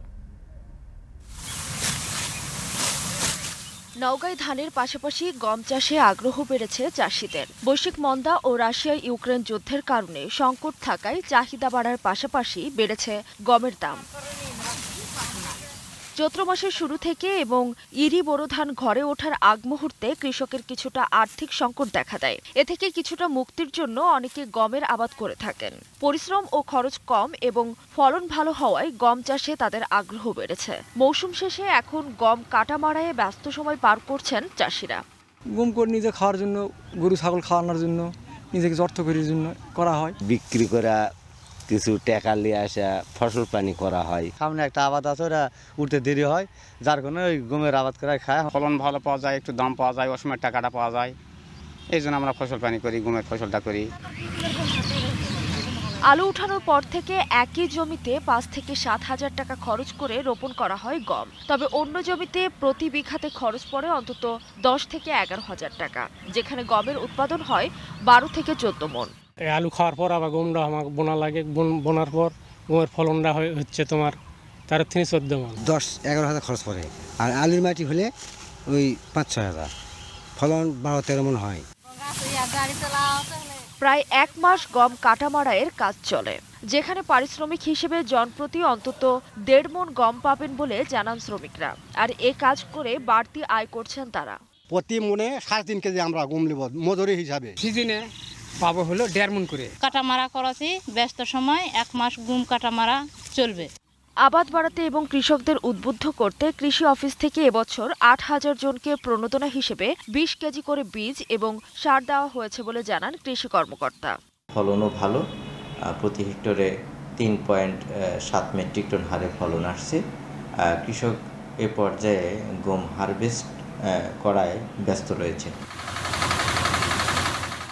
নওগাঁয় ধানের পাশাপাশি গম চাষে আগ্রহ বেড়েছে চাষিদের। বৈশ্বিক মন্দা ও রাশিয়া ইউক্রেন যুদ্ধের কারণে সংকট থাকায় চাহিদা বাড়ার পাশাপাশি বেড়েছে গমের দাম। চৈত্র মাসের শুরু থেকে এবং ইরি বোরো ধান ঘরে ওঠার আগ মুহূর্তে কৃষকের কিছুটা আর্থিক সংকট দেখা দেয়। এ থেকে কিছুটা মুক্তির জন্য অনেকে গমের আবাদ করে থাকেন। পরিশ্রম ও খরচ কম এবং ফলন ভালো হওয়ায় গম চাষে তাদের আগ্রহ বেড়েছে। মৌসুম শেষে এখন গম কাটা মারাইয়ে ব্যস্ত সময় পার করছেন চাষিরা। গম করে নিজে খাওয়ার জন্য, গরু ছাগল খাওয়ানোর জন্য, নিজেকে অর্থ করার জন্য করা হয়। বিক্রি করা কিছু টাকা নিয়ে আসা ফসল পানি করা হয়। সামনে একটা আবাদ আছে, ওরা উঠতে দেরি হয়, যার কারণে ওই গমের আবাদ করা খায়। ফলন ভালো পাওয়া যায়, একটু দাম পাওয়া যায়, ওই সময় টাকাটা পাওয়া যায়, এই জন্য আমরা ফসল পানি করি, গমের ফসলটা করি। আলু উঠানোর পর থেকে একই জমিতে 5 থেকে 7,000 টাকা খরচ করে রোপণ করা হয় গম। তবে অন্য জমিতে প্রতি বিঘাতে খরচ পড়ে অন্তত 10 থেকে 11,000 টাকা, যেখানে গমের উৎপাদন হয় 12 থেকে 14 মণ। আলু খাওয়ার পর আবার গমটা আমার বোনা লাগে, বোনার পর গমের ফলনটা হচ্ছে তোমার 13 থেকে 14 মণ। 10-11,000 খরচ পড়ে, আর আলুর মাটি হলে ওই 5-6,000, ফলন 12-13 মণ হয়। প্রায় 1 মাস গম কাটা মারাইয়ের কাজ চলে, যেখানে পারিশ্রমিক হিসেবে জনপ্রতি অন্তত 1.5 মণ গম পাবেন বলে জানান শ্রমিকরা। আর এ কাজ করে বাড়তি আয় করছেন তারা। প্রতি মনে 3.5 কেজি আমরা গম নেব মজুরি হিসাবে। সিজনে পাবো হলো 1.5 মণ করে। কাটা মারা করাছি, ব্যস্ত সময় 1 মাস গম কাটা মারা চলবে। আবাদ বাড়াতে এবং কৃষকদের উদ্বুদ্ধ করতে কৃষি অফিস থেকে এবছর 8,000 জনকে প্রণোদনা হিসেবে 20 কেজি করে বীজ এবং সার দেওয়া হয়েছে বলে জানান কৃষি কর্মকর্তা। ফলনও ভালো, প্রতি হেক্টরে 3.7 মেট্রিক টন হারে ফলন আসছে। কৃষক এ পর্যায়ে গম হারভেস্ট করায় ব্যস্ত রয়েছে।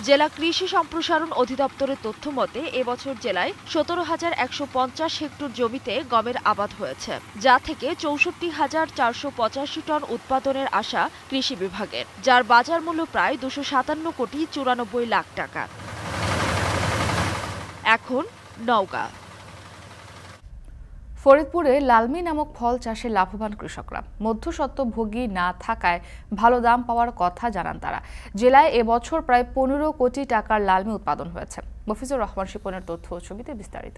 জেলা কৃষি সম্প্রসারণ অধিদপ্তরের তথ্য মতে এবছর জেলায় 17,150 হেক্টর জমিতে গমের আবাদ হয়েছে, যা থেকে 64,485 টন উৎপাদনের আশা কৃষি বিভাগের, যার বাজার মূল্য প্রায় 257,94 লাখ টাকা। এখন নওগাঁ। ফরিদপুরে লালমি নামক ফল চাষে লাভবান কৃষকরা। মধ্যস্বত্বভোগী না থাকায় ভালো দাম পাওয়ার কথা জানান তারা। জেলায় এবছর প্রায় 15 কোটি টাকার লালমি উৎপাদন হয়েছে। মফিজুর রহমান শিপনের তথ্য ও ছবিতে বিস্তারিত।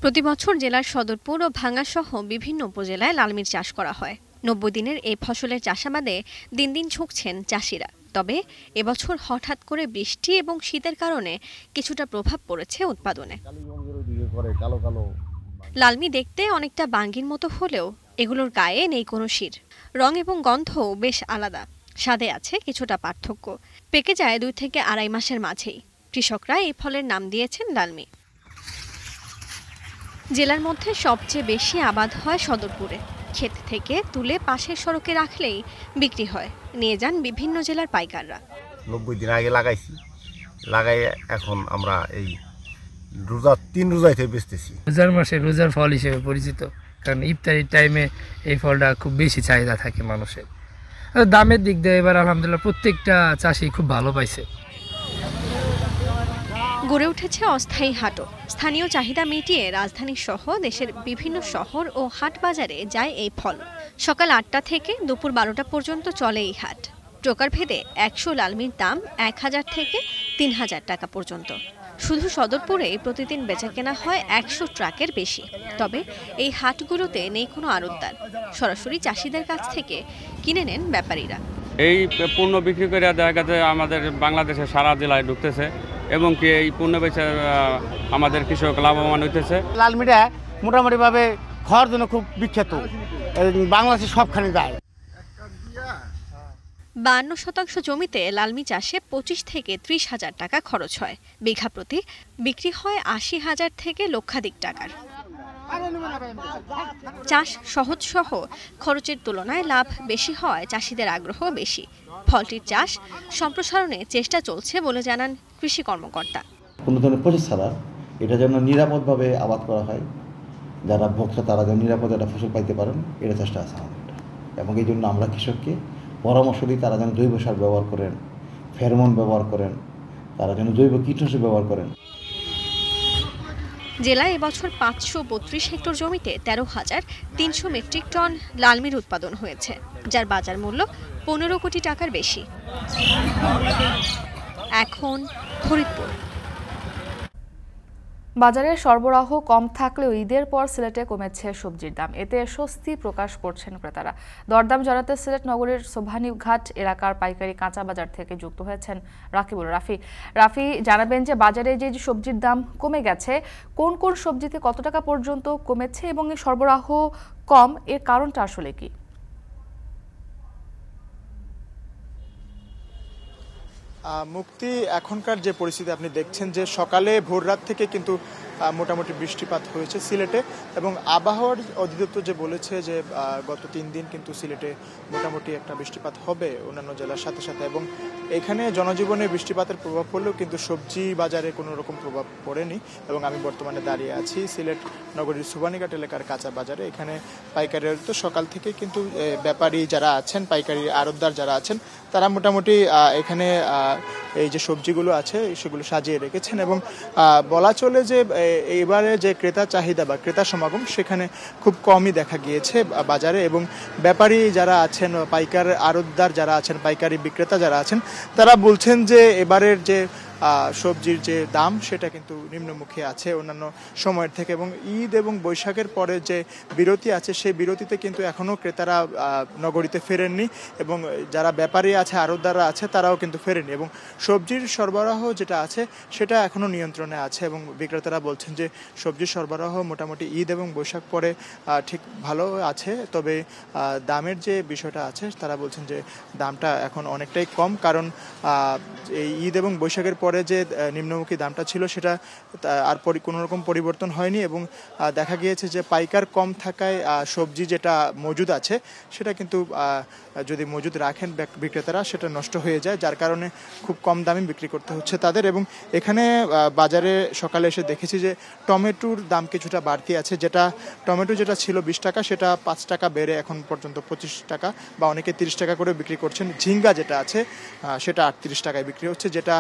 প্রতি বছর জেলার সদরপুর ও ভাঙ্গা সহ বিভিন্ন উপজেলায় লালমির চাষ করা হয়। 90 দিনের এই ফসলের চাষাবাদে দিন দিন ঝুঁকছেন চাষিরা। তবে এবছর হঠাৎ করে বৃষ্টি এবং শীতের কারণে কিছুটা প্রভাব পড়েছে উৎপাদনে। লালমি দেখতে অনেকটা বাঙ্গির মতো হলেও এগুলোর গায়ে নেই কোনো শির। রং এবং গন্ধও বেশ আলাদা, স্বাদে আছে কিছুটা পার্থক্য। পেকে যায় 2 থেকে 2.5 মাসের মাঝেই। কৃষকরা এই ফলের নাম দিয়েছেন লালমি। জেলার মধ্যে সবচেয়ে বেশি আবাদ হয় সদরপুরে। ক্ষেত থেকে তুলে পাশের সড়কে রাখলেই বিক্রি হয়, নিয়ে যান বিভিন্ন জেলার পাইকাররা। 90 দিন আগে লাগাইছি, লাগাই এখন আমরা এই রোজা 3 রোজায় থেকে বেচতেছি। রোজার মাসে রোজার ফল হিসেবে পরিচিত। কারণ ইফতারির টাইমে এই ফলটা খুব বেশি চাহিদা থাকে মানুষের। দামের দিক দিয়ে এবার আলহামদুলিল্লাহ প্রত্যেকটা চাষি খুব ভালো পাইছে। গড়ে উঠেছে অস্থায়ী হাটও। স্থানীয় চাহিদা মিটিয়ে রাজধানী সহ দেশের বিভিন্ন শহর ও হাট বাজারে যায় এই ফল। সকাল 8টা থেকে দুপুর 12টা পর্যন্ত চলে এই হাট। প্রকারভেদে 100 লালমির দাম 1000 থেকে 3000 টাকা পর্যন্ত। শুধু সদরপুরে প্রতিদিন বেচাকেনা হয় 100 ট্রাকের বেশি। তবে এই হাটগুলোতে নেই কোনো আড়তদার, সরাসরি চাষিদের কাছ থেকে কিনে নেন ব্যাপারীরা। এই পণ্য বিক্রি করে দেখা গেছে আমাদের বাংলাদেশের সারা জেলায় ঢুকতেছে এবং কি এই পণ্য বেচে আমাদের কৃষক লাভবান হইতেছে। লালমিটা মোটামুটিভাবে খাওয়ার জন্য খুব বিখ্যাত, বাংলাদেশের সবখানে যায়। 52% জমিতে লালমি চাষে 25 থেকে 30 হাজার টাকা খরচ হয়। বিঘা প্রতি বিক্রি হয় 80,000 থেকে লক্ষাধিক টাকার। চাষ সহজ সহ খরচের তুলনায় লাভ বেশি হয়, চাষিদের আগ্রহ বেশি। ফলটির চাষ সম্প্রসারণে চেষ্টা চলছে বলে জানান কৃষি কর্মকর্তা। কোনো ধরনের প্রসেস ছাড়া এটা যেন নিরাপদভাবে আবাদ করা হয়, যারা ভোক্তা তারা যেন নিরাপদে একটা ফসল পাইতে পারেন, এটা চেষ্টা আছে আমাদের। এবং এই জন্য আমরা কৃষককে পরামর্শ দিই তারা যেন জৈব সার ব্যবহার করেন, ফেরোমন ব্যবহার করেন, তারা যেন জৈব কীটনাশক ব্যবহার করেন। জেলায় এবছর 532 হেক্টর জমিতে 13,300 মেট্রিক টন লালমির উৎপাদন হয়েছে, যার বাজার মূল্য 15 কোটি টাকার বেশি। এখন ফরিদপুর। বাজারে সরবরাহ কম থাকলেও ঈদের পর সিলেটে কমেছে সবজির দাম। এতে স্বস্তি প্রকাশ করছেন ক্রেতারা। দরদাম জানাতে সিলেট নগরীর সোভানীঘাট এলাকার পাইকারি কাঁচা বাজার থেকে যুক্ত হয়েছেন রাকিবুল রাফি। রাফি, জানাবেন যে বাজারে যে সবজির দাম কমে গেছে, কোন কোন সবজিতে কত টাকা পর্যন্ত কমেছে এবং এই সরবরাহ কম এর কারণটা আসলে কি? মুক্তি, এখনকার যে পরিস্থিতি আপনি দেখছেন যে সকালে ভোররাত থেকে কিন্তু মোটামুটি বৃষ্টিপাত হয়েছে সিলেটে, এবং আবহাওয়ার অধিদপ্তর যে বলেছে যে গত 3 দিন কিন্তু সিলেটে মোটামুটি একটা বৃষ্টিপাত হবে অন্যান্য জেলার সাথে সাথে, এবং এখানে জনজীবনে বৃষ্টিপাতের প্রভাব পড়লেও কিন্তু সবজি বাজারে কোনো রকম প্রভাব পড়েনি। এবং আমি বর্তমানে দাঁড়িয়ে আছি সিলেট নগরীর সোভানীঘাট এলাকার কাঁচা বাজারে। এখানে পাইকারি তো সকাল থেকে কিন্তু ব্যাপারী যারা আছেন, পাইকারি আড়তদার যারা আছেন, তারা মোটামুটি এখানে এই যে সবজিগুলো আছে সেগুলো সাজিয়ে রেখেছেন, এবং বলা চলে যে এবারে যে ক্রেতা চাহিদা বা ক্রেতা সমাগম সেখানে খুব কমই দেখা গিয়েছে বাজারে। এবং ব্যাপারী যারা আছেন, পাইকার আড়তদার যারা আছেন, পাইকারি বিক্রেতা যারা আছেন, তারা বলছেন যে এবারের যে সবজির যে দাম সেটা কিন্তু নিম্নমুখী আছে অন্যান্য সময়ের থেকে, এবং ঈদ এবং বৈশাখের পরে যে বিরতি আছে সেই বিরতিতে কিন্তু এখনও ক্রেতারা নগরীতে ফেরেননি, এবং যারা ব্যাপারী আছে, আড়তদাররা আছে, তারাও কিন্তু ফেরেনি, এবং সবজির সরবরাহ যেটা আছে সেটা এখনও নিয়ন্ত্রণে আছে। এবং বিক্রেতারা বলছেন যে সবজির সরবরাহ মোটামুটি ঈদ এবং বৈশাখ পরে ঠিক ভালো আছে, তবে দামের যে বিষয়টা আছে তারা বলছেন যে দামটা এখন অনেকটাই কম, কারণ এই ঈদ এবং বৈশাখের পরে যে নিম্নমুখী দামটা ছিল সেটা আর কোনো রকম পরিবর্তন হয়নি, এবং দেখা গিয়েছে যে পাইকার কম থাকায় সবজি যেটা মজুদ আছে সেটা কিন্তু যদি মজুদ রাখেন বিক্রেতারা সেটা নষ্ট হয়ে যায়, যার কারণে খুব কম দামে বিক্রি করতে হচ্ছে তাদের। এবং এখানে বাজারে সকালে এসে দেখেছি যে টমেটোর দাম কিছুটা বাড়তি আছে, টমেটো যেটা ছিল 20 টাকা সেটা 5 টাকা বেড়ে এখন পর্যন্ত 25 টাকা বা অনেকে 30 টাকা করে বিক্রি করছেন। ঝিঙ্গা যেটা আছে সেটা 38 টাকায় বিক্রি হচ্ছে, যেটা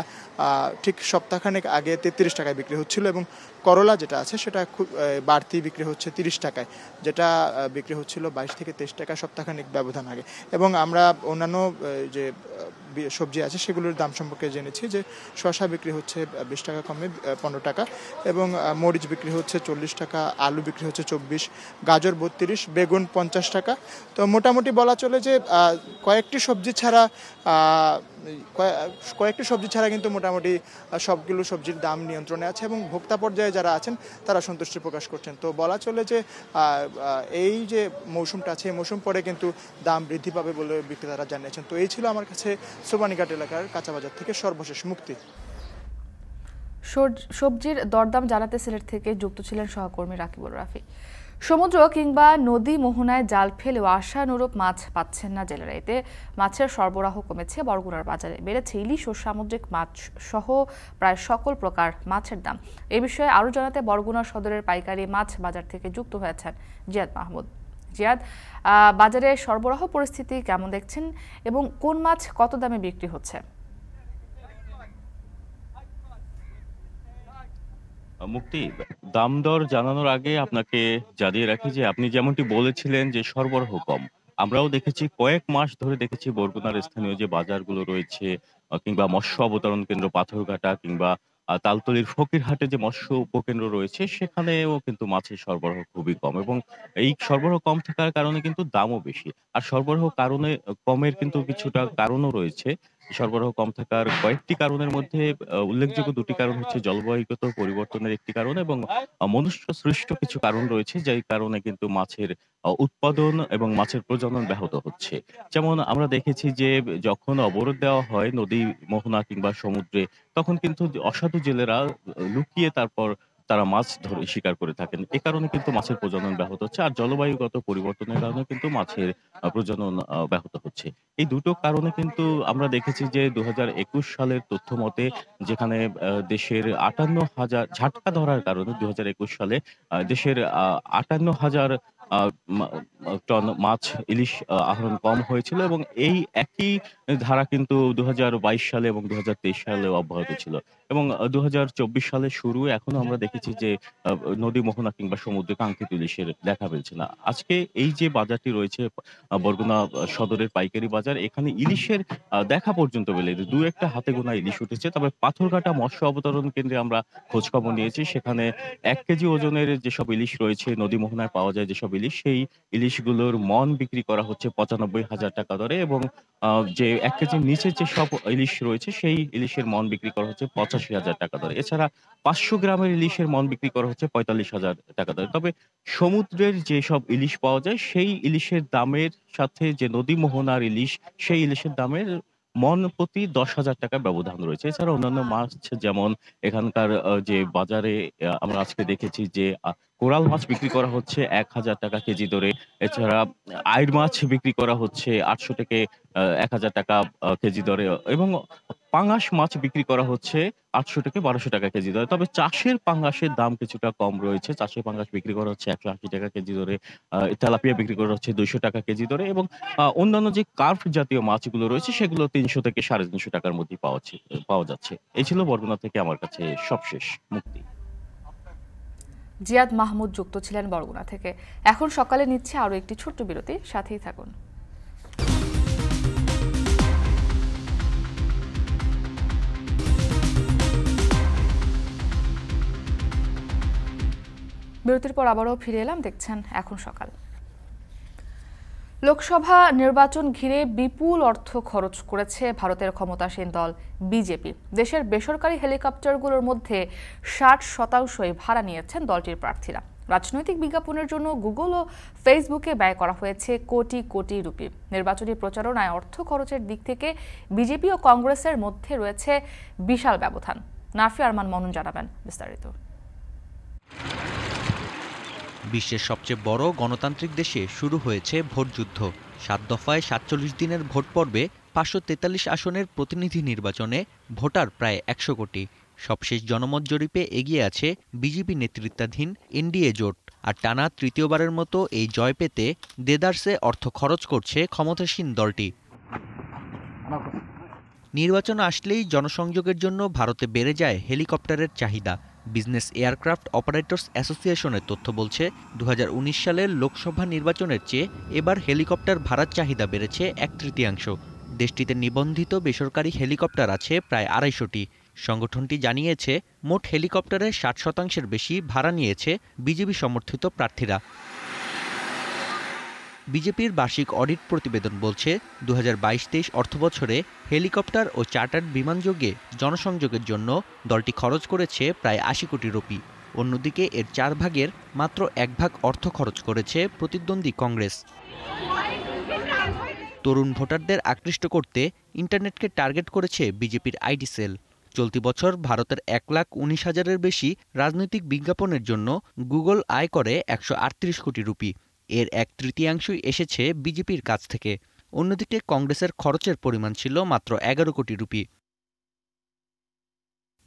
ঠিক সপ্তাহখানেক আগে 33 টাকায় বিক্রি হচ্ছিল, এবং করলা যেটা আছে সেটা খুব বাড়তি বিক্রি হচ্ছে 30 টাকায়, যেটা বিক্রি হচ্ছিল 22 থেকে 23 টাকা সপ্তাহখানেক ব্যবধান আগে। এবং আমরা অন্যান্য যে সবজি আছে সেগুলোর দাম সম্পর্কে জেনেছি যে শসা বিক্রি হচ্ছে 20 টাকা কমে 15 টাকা, এবং মরিচ বিক্রি হচ্ছে 40 টাকা, আলু বিক্রি হচ্ছে 24, গাজর 32, বেগুন 50 টাকা। তো মোটামুটি বলা চলে যে কয়েকটি সবজি ছাড়া কিন্তু মোটামুটি সবগুলো সবজির দাম নিয়ন্ত্রণে আছে, এবং ভোক্তা পর্যায়ে যারা আছেন তারা সন্তুষ্টি প্রকাশ করছেন। তো বলা চলে যে এই যে মৌসুমটা আছে এই মৌসুম পরে কিন্তু দাম বৃদ্ধি পাবে বলে বিক্রেতারা জানিয়েছেন। তো এই ছিল আমার কাছে সোভানীঘাট এলাকার কাঁচা বাজার থেকে সর্বশেষ মুক্তি। সবজির দরদাম জানাতে সিলেট থেকে যুক্ত ছিলেন সহকর্মী রাকিবুল রাফি। সমুদ্র কিংবা নদী মোহনায় জাল ফেলেও আশানুরূপ মাছ পাচ্ছেন না জেলেরা। এতে মাছের সরবরাহ কমেছে। বরগুনার বাজারে বেড়েছে ইলিশ ও সামুদ্রিক মাছ সহ প্রায় সকল প্রকার মাছের দাম। এ বিষয়ে আরও জানাতে বরগুনা সদরের পাইকারি মাছ বাজার থেকে যুক্ত হয়েছেন জিয়াদ মাহমুদ। জিয়াদ, বাজারে সরবরাহ পরিস্থিতি কেমন দেখছেন এবং কোন মাছ কত দামে বিক্রি হচ্ছে? মুক্তি, দাম দর জানানোর আগে আপনাকে জানিয়ে রাখি যে আপনি যেমনটি বলেছিলেন যে সরবরাহ কম, আমরাও দেখেছি কয়েক মাস ধরে দেখেছি বরগুনার স্থানীয় যে বাজারগুলো রয়েছে কিংবা মৎস্য অবতরণ কেন্দ্র পাথরঘাটা কিংবা তালতলির ফকিরহাটে যে মৎস্য উপকেন্দ্র রয়েছে সেখানেও কিন্তু মাছের সরবরাহ খুবই কম এবং এই সরবরাহ কম থাকার কারণে কিন্তু দামও বেশি। আর সরবরাহ কারণে কমের কিন্তু কিছুটা কারণও রয়েছে। সরবরাহ কম থাকার কয়েকটি কারণের মধ্যে উল্লেখযোগ্য দুটি কারণ হচ্ছে জলবায়ুগত পরিবর্তনের একটি কারণ এবং মনুষ্য সৃষ্ট কিছু কারণ রয়েছে, যেই কারণে কিন্তু মাছের উৎপাদন এবং মাছের প্রজনন ব্যাহত হচ্ছে। যেমন আমরা দেখেছি যে যখন অবরোধ দেওয়া হয় নদী মোহনা কিংবা সমুদ্রে, তখন কিন্তু অসাধু জেলেরা লুকিয়ে তারপর তারা মাছ ধরে শিকার করে থাকেন। এ কারণে কিন্তু মাছের প্রজনন ব্যাহত হচ্ছে। আর জলবায়ুগত পরিবর্তনের কারণে কিন্তু মাছের প্রজনন ব্যাহত হচ্ছে। এই দুটো কারণে কিন্তু আমরা দেখেছি যে ২০২১ সালের তথ্য মতে যেখানে দেশের ৫৮,০০০ ঝাটকা ধরার কারণে ২০২১ সালে দেশের ৫৮,০০০ টন মাছ ইলিশ আহরণ কম হয়েছিল এবং এই একই ধারা কিন্তু ২০২২ সালে এবং ২০২৩ সালে অব্যাহত ছিল এবং ২০২৪ সালের শুরু এখনো আমরা দেখেছি যে নদী মোহনা কিংবা সমুদ্রে কাঙ্ক্ষিত ইলিশের দেখা মিলছে না। আজকে এই যে বাজারটি রয়েছে বরগুনা সদরের পাইকারি বাজার, এখানে ইলিশের দেখা পর্যন্ত মেলে দু একটা হাতে গোনা ইলিশ উঠেছে। তবে পাথরঘাটা মৎস্য অবতরণ কেন্দ্রে আমরা খোঁজখবর নিয়েছি, সেখানে ১ কেজি ওজনের যেসব ইলিশ রয়েছে নদী মোহনায় পাওয়া যায় যেসব ইলিশ, সেই ইলিশগুলোর মন বিক্রি করা হচ্ছে ৯৫,০০০ টাকা দরে এবং যে ১ কেজির নিচে যেসব ইলিশ রয়েছে সেই ইলিশের মন বিক্রি করা হচ্ছে ৮৫,০০০ টাকা দরে। এছাড়া ৫০০ গ্রামের ইলিশের মন বিক্রি করা হচ্ছে ৪৫,০০০ টাকা দরে। তবে সমুদ্রের যেসব ইলিশ পাওয়া যায় সেই ইলিশের দামের সাথে যে নদী মোহনার ইলিশ, সেই ইলিশের দামের মন প্রতি ১০,০০০ টাকা ব্যবধান রয়েছে। এছাড়া অন্যান্য মাছ যেমন এখানকার যে বাজারে আমরা আজকে দেখেছি যে কোরাল মাছ বিক্রি করা হচ্ছে ১,০০০ টাকা কেজি দরে। এছাড়া আইড় মাছ বিক্রি করা হচ্ছে ৮০০ থেকে ১,০০০ টাকা কেজি দরে এবং পাঙাশ মাছ বিক্রি করা হচ্ছে ৮০০ থেকে ১২০০ টাকা কেজি দরে। তবে চাষের পাঙাশের দাম কিছুটা কম রয়েছে। চাষের পাঙাশ বিক্রি করা হচ্ছে ১৮০ টাকা কেজি দরে, তেলাপিয়া বিক্রি করা হচ্ছে ২০০ টাকা কেজি দরে এবং অন্যান্য যে কার্প জাতীয় মাছগুলো রয়েছে সেগুলো ৩০০ থেকে ৩৫০ টাকার মধ্যেই পাওয়া যাচ্ছে। এই ছিল বরগুনা থেকে আমার কাছে সবশেষ। মুক্তি। জিয়াদ মাহমুদ যুক্ত ছিলেন বরগুনা থেকে। এখন সকালে নিচ্ছে আরও একটি ছোট্ট বিরতি, সাথেই থাকুন। বিরতির পর আবারও ফিরে এলাম, দেখছেন এখন সকাল। লোকসভা নির্বাচন ঘিরে বিপুল অর্থ খরচ করেছে ভারতের ক্ষমতাসীন দল বিজেপি। দেশের বেসরকারি হেলিকপ্টারগুলোর মধ্যে ৬০% ভাড়া নিয়েছেন দলটির প্রার্থীরা। রাজনৈতিক বিজ্ঞাপনের জন্য গুগল ও ফেসবুকে ব্যয় করা হয়েছে কোটি কোটি রুপি। নির্বাচনী প্রচারণায় অর্থ খরচের দিক থেকে বিজেপি ও কংগ্রেসের মধ্যে রয়েছে বিশাল ব্যবধান। নাফি আরমান মনন জানাবেন বিস্তারিত। বিশ্বের সবচেয়ে বড় গণতান্ত্রিক দেশে শুরু হয়েছে ভোটযুদ্ধ। ৭ দফায় ৪৭ দিনের ভোট পর্বে ৫৪৩ আসনের প্রতিনিধি নির্বাচনে ভোটার প্রায় ১০০ কোটি। সবশেষ জনমত জরিপে এগিয়ে আছে বিজেপি নেতৃত্বাধীন এনডিএ জোট। আর টানা তৃতীয়বারের মতো এই জয় পেতে দেদারসে অর্থ খরচ করছে ক্ষমতাসীন দলটি। নির্বাচন আসলেই জনসংযোগের জন্য ভারতে বেড়ে যায় হেলিকপ্টারের চাহিদা। বিজনেস এয়ারক্রাফট অপারেটরস অ্যাসোসিয়েশনের তথ্য বলছে ২০১৯ সালের লোকসভা নির্বাচনের চেয়ে এবার হেলিকপ্টার ভাড়ার চাহিদা বেড়েছে ১/৩। দেশটিতে নিবন্ধিত বেসরকারি হেলিকপ্টার আছে প্রায় ২৫০টি। সংগঠনটি জানিয়েছে মোট হেলিকপ্টারের ৬০% বেশি ভাড়া নিয়েছে বিজেপি সমর্থিত প্রার্থীরা। বিজেপির বার্ষিক অডিট প্রতিবেদন বলছে ২০২২-২৩ অর্থবছরে হেলিকপ্টার ও চার্টার্ড বিমানযোগে জনসংযোগের জন্য দলটি খরচ করেছে প্রায় ৮০ কোটি রুপি। অন্যদিকে এর ৪ ভাগের মাত্র ১ ভাগ অর্থ খরচ করেছে প্রতিদ্বন্দ্বী কংগ্রেস। তরুণ ভোটারদের আকৃষ্ট করতে ইন্টারনেটকে টার্গেট করেছে বিজেপির আইটি সেল। চলতি বছর ভারতের 1,19,000-এর বেশি রাজনৈতিক বিজ্ঞাপনের জন্য গুগল আয় করে 138 কোটি রুপি। এর 1/3 এসেছে বিজেপির কাছ থেকে। অন্যদিকে কংগ্রেসের খরচের পরিমাণ ছিল মাত্র 11 কোটি রুপি।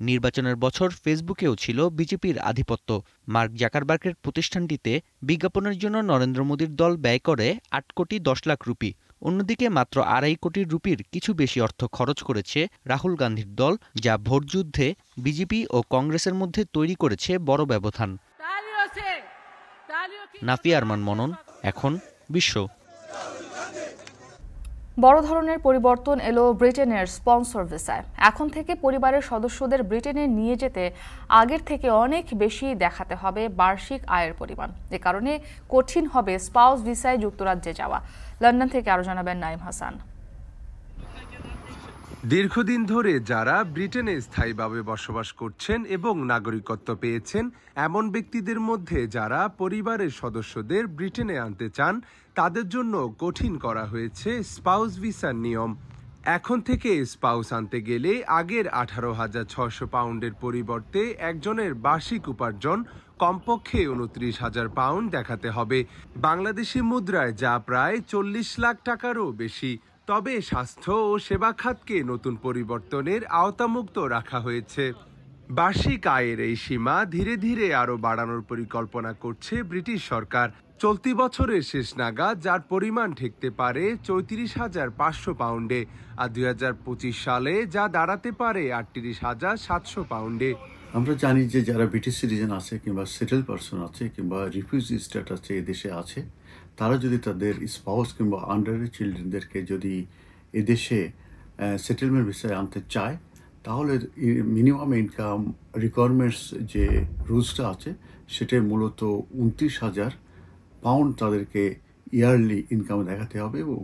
নির্বাচনের বছর ফেসবুকেও ছিল বিজেপির আধিপত্য। মার্ক জাকারবার্গের প্রতিষ্ঠানটিতে বিজ্ঞাপনের জন্য নরেন্দ্র মোদীর দল ব্যয় করে 8 কোটি 10 লাখ রুপি। অন্যদিকে মাত্র 2.5 কোটি রুপির কিছু বেশি অর্থ খরচ করেছে রাহুল গান্ধীর দল, যা ভোটযুদ্ধে বিজেপি ও কংগ্রেসের মধ্যে তৈরি করেছে বড় ব্যবধান। নাফিয়া আরমান মনন, এখন বিশ্ব। বড় ধরনের পরিবর্তন এলো ব্রিটেনের স্পন্সর ভিসায়। এখন থেকে পরিবারের সদস্যদের ব্রিটেনে নিয়ে যেতে আগের থেকে অনেক বেশি দেখাতে হবে বার্ষিক আয়ের পরিমাণ। এ কারণে কঠিন হবে স্পাউস ভিসায় যুক্তরাজ্যে যাওয়া। লন্ডন থেকে আরো জানাবেন নাইম হাসান। দীর্ঘদিন ধরে যারা ব্রিটেনে স্থায়ীভাবে বসবাস করছেন এবং নাগরিকত্ব পেয়েছেন এমন ব্যক্তিদের মধ্যে যারা পরিবারের সদস্যদের ব্রিটেনে আনতে চান, তাদের জন্য কঠিন করা হয়েছে স্পাউস ভিসার নিয়ম। এখন থেকে স্পাউস আনতে গেলে আগের 18,600 পাউন্ডের পরিবর্তে একজনের বার্ষিক উপার্জন কমপক্ষে 29,000 পাউন্ড দেখাতে হবে। বাংলাদেশি মুদ্রায় যা প্রায় 40 লাখ টাকারও বেশি। তবে স্বাস্থ্য ও সেবা খাতকে নতুন পরিবর্তনের আওতামুক্ত রাখা হয়েছে। বার্ষিক আয়ের এই সীমা ধীরে ধীরে আরও বাড়ানোর পরিকল্পনা করছে ব্রিটিশ সরকার। চলতি বছরের শেষ নাগাদ যার পরিমাণ ঠেকতে পারে 34,500 পাউন্ডে, আর 2025 সালে যা দাঁড়াতে পারে 38,700 পাউন্ডে। আমরা জানি যে যারা ব্রিটিশ সিটিজেন আছে কিংবা সেটেল পারসন আছে কিংবা রিফিউজি স্ট্যাটাসে এদেশে আছে, তারা যদি তাদের স্পাউস কিংবা আন্ডারেজ চিলড্রেনদেরকে যদি এদেশে সেটেলমেন্ট ভিসায় আনতে চায়, তাহলে মিনিমাম ইনকাম রিকোয়ারমেন্টস যে রুলসটা আছে সেটা মূলত 29,000 পাউন্ড তাদেরকে ইয়ারলি ইনকাম দেখাতে হবে। এবং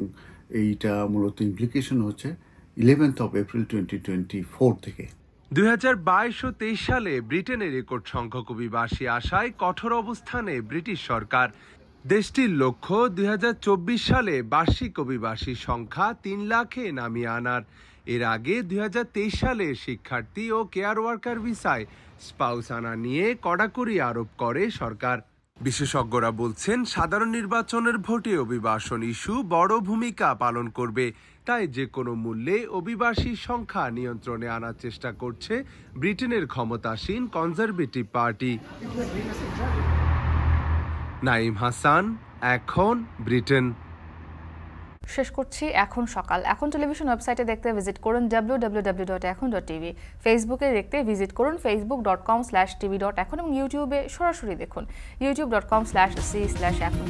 এইটা মূলত ইমপ্লিকেশন হচ্ছে 11th of April 2024 থেকে। 2022 ও 23 সালে ব্রিটেনে রেকর্ড সংখ্যক অভিবাসী আসায় কঠোর অবস্থানে ব্রিটিশ সরকার। দেশটির লক্ষ্য 2024 সালে বার্ষিক অভিবাসী সংখ্যা 3 লাখে নামিয়ে আনার। এর আগে 2023 সালে শিক্ষার্থী ও কেয়ার ওয়ার্কার ভিসায় স্পাউস আনা নিয়ে কড়াকড়ি আরোপ করে সরকার। বিশেষজ্ঞরা বলছেন সাধারণ নির্বাচনের ভোটে অভিবাসন ইস্যু বড় ভূমিকা পালন করবে। তাই যে কোনো মূল্যে অভিবাসীর সংখ্যা নিয়ন্ত্রণে আনার চেষ্টা করছে ব্রিটেনের ক্ষমতাসীন কনজারভেটিভ পার্টি। নাইম হাসান, এখন ব্রিটেন। শেষ করছি এখন সকাল। এখন টেলিভিশন ওয়েবসাইটে দেখতে ভিজিট করুন www.ekhon.tv। ফেসবুকে দেখতে ভিজিট করুন facebook.com/tv.ekhon এবং ইউটিউবে সরাসরি দেখুন youtube.com/c/ekhon।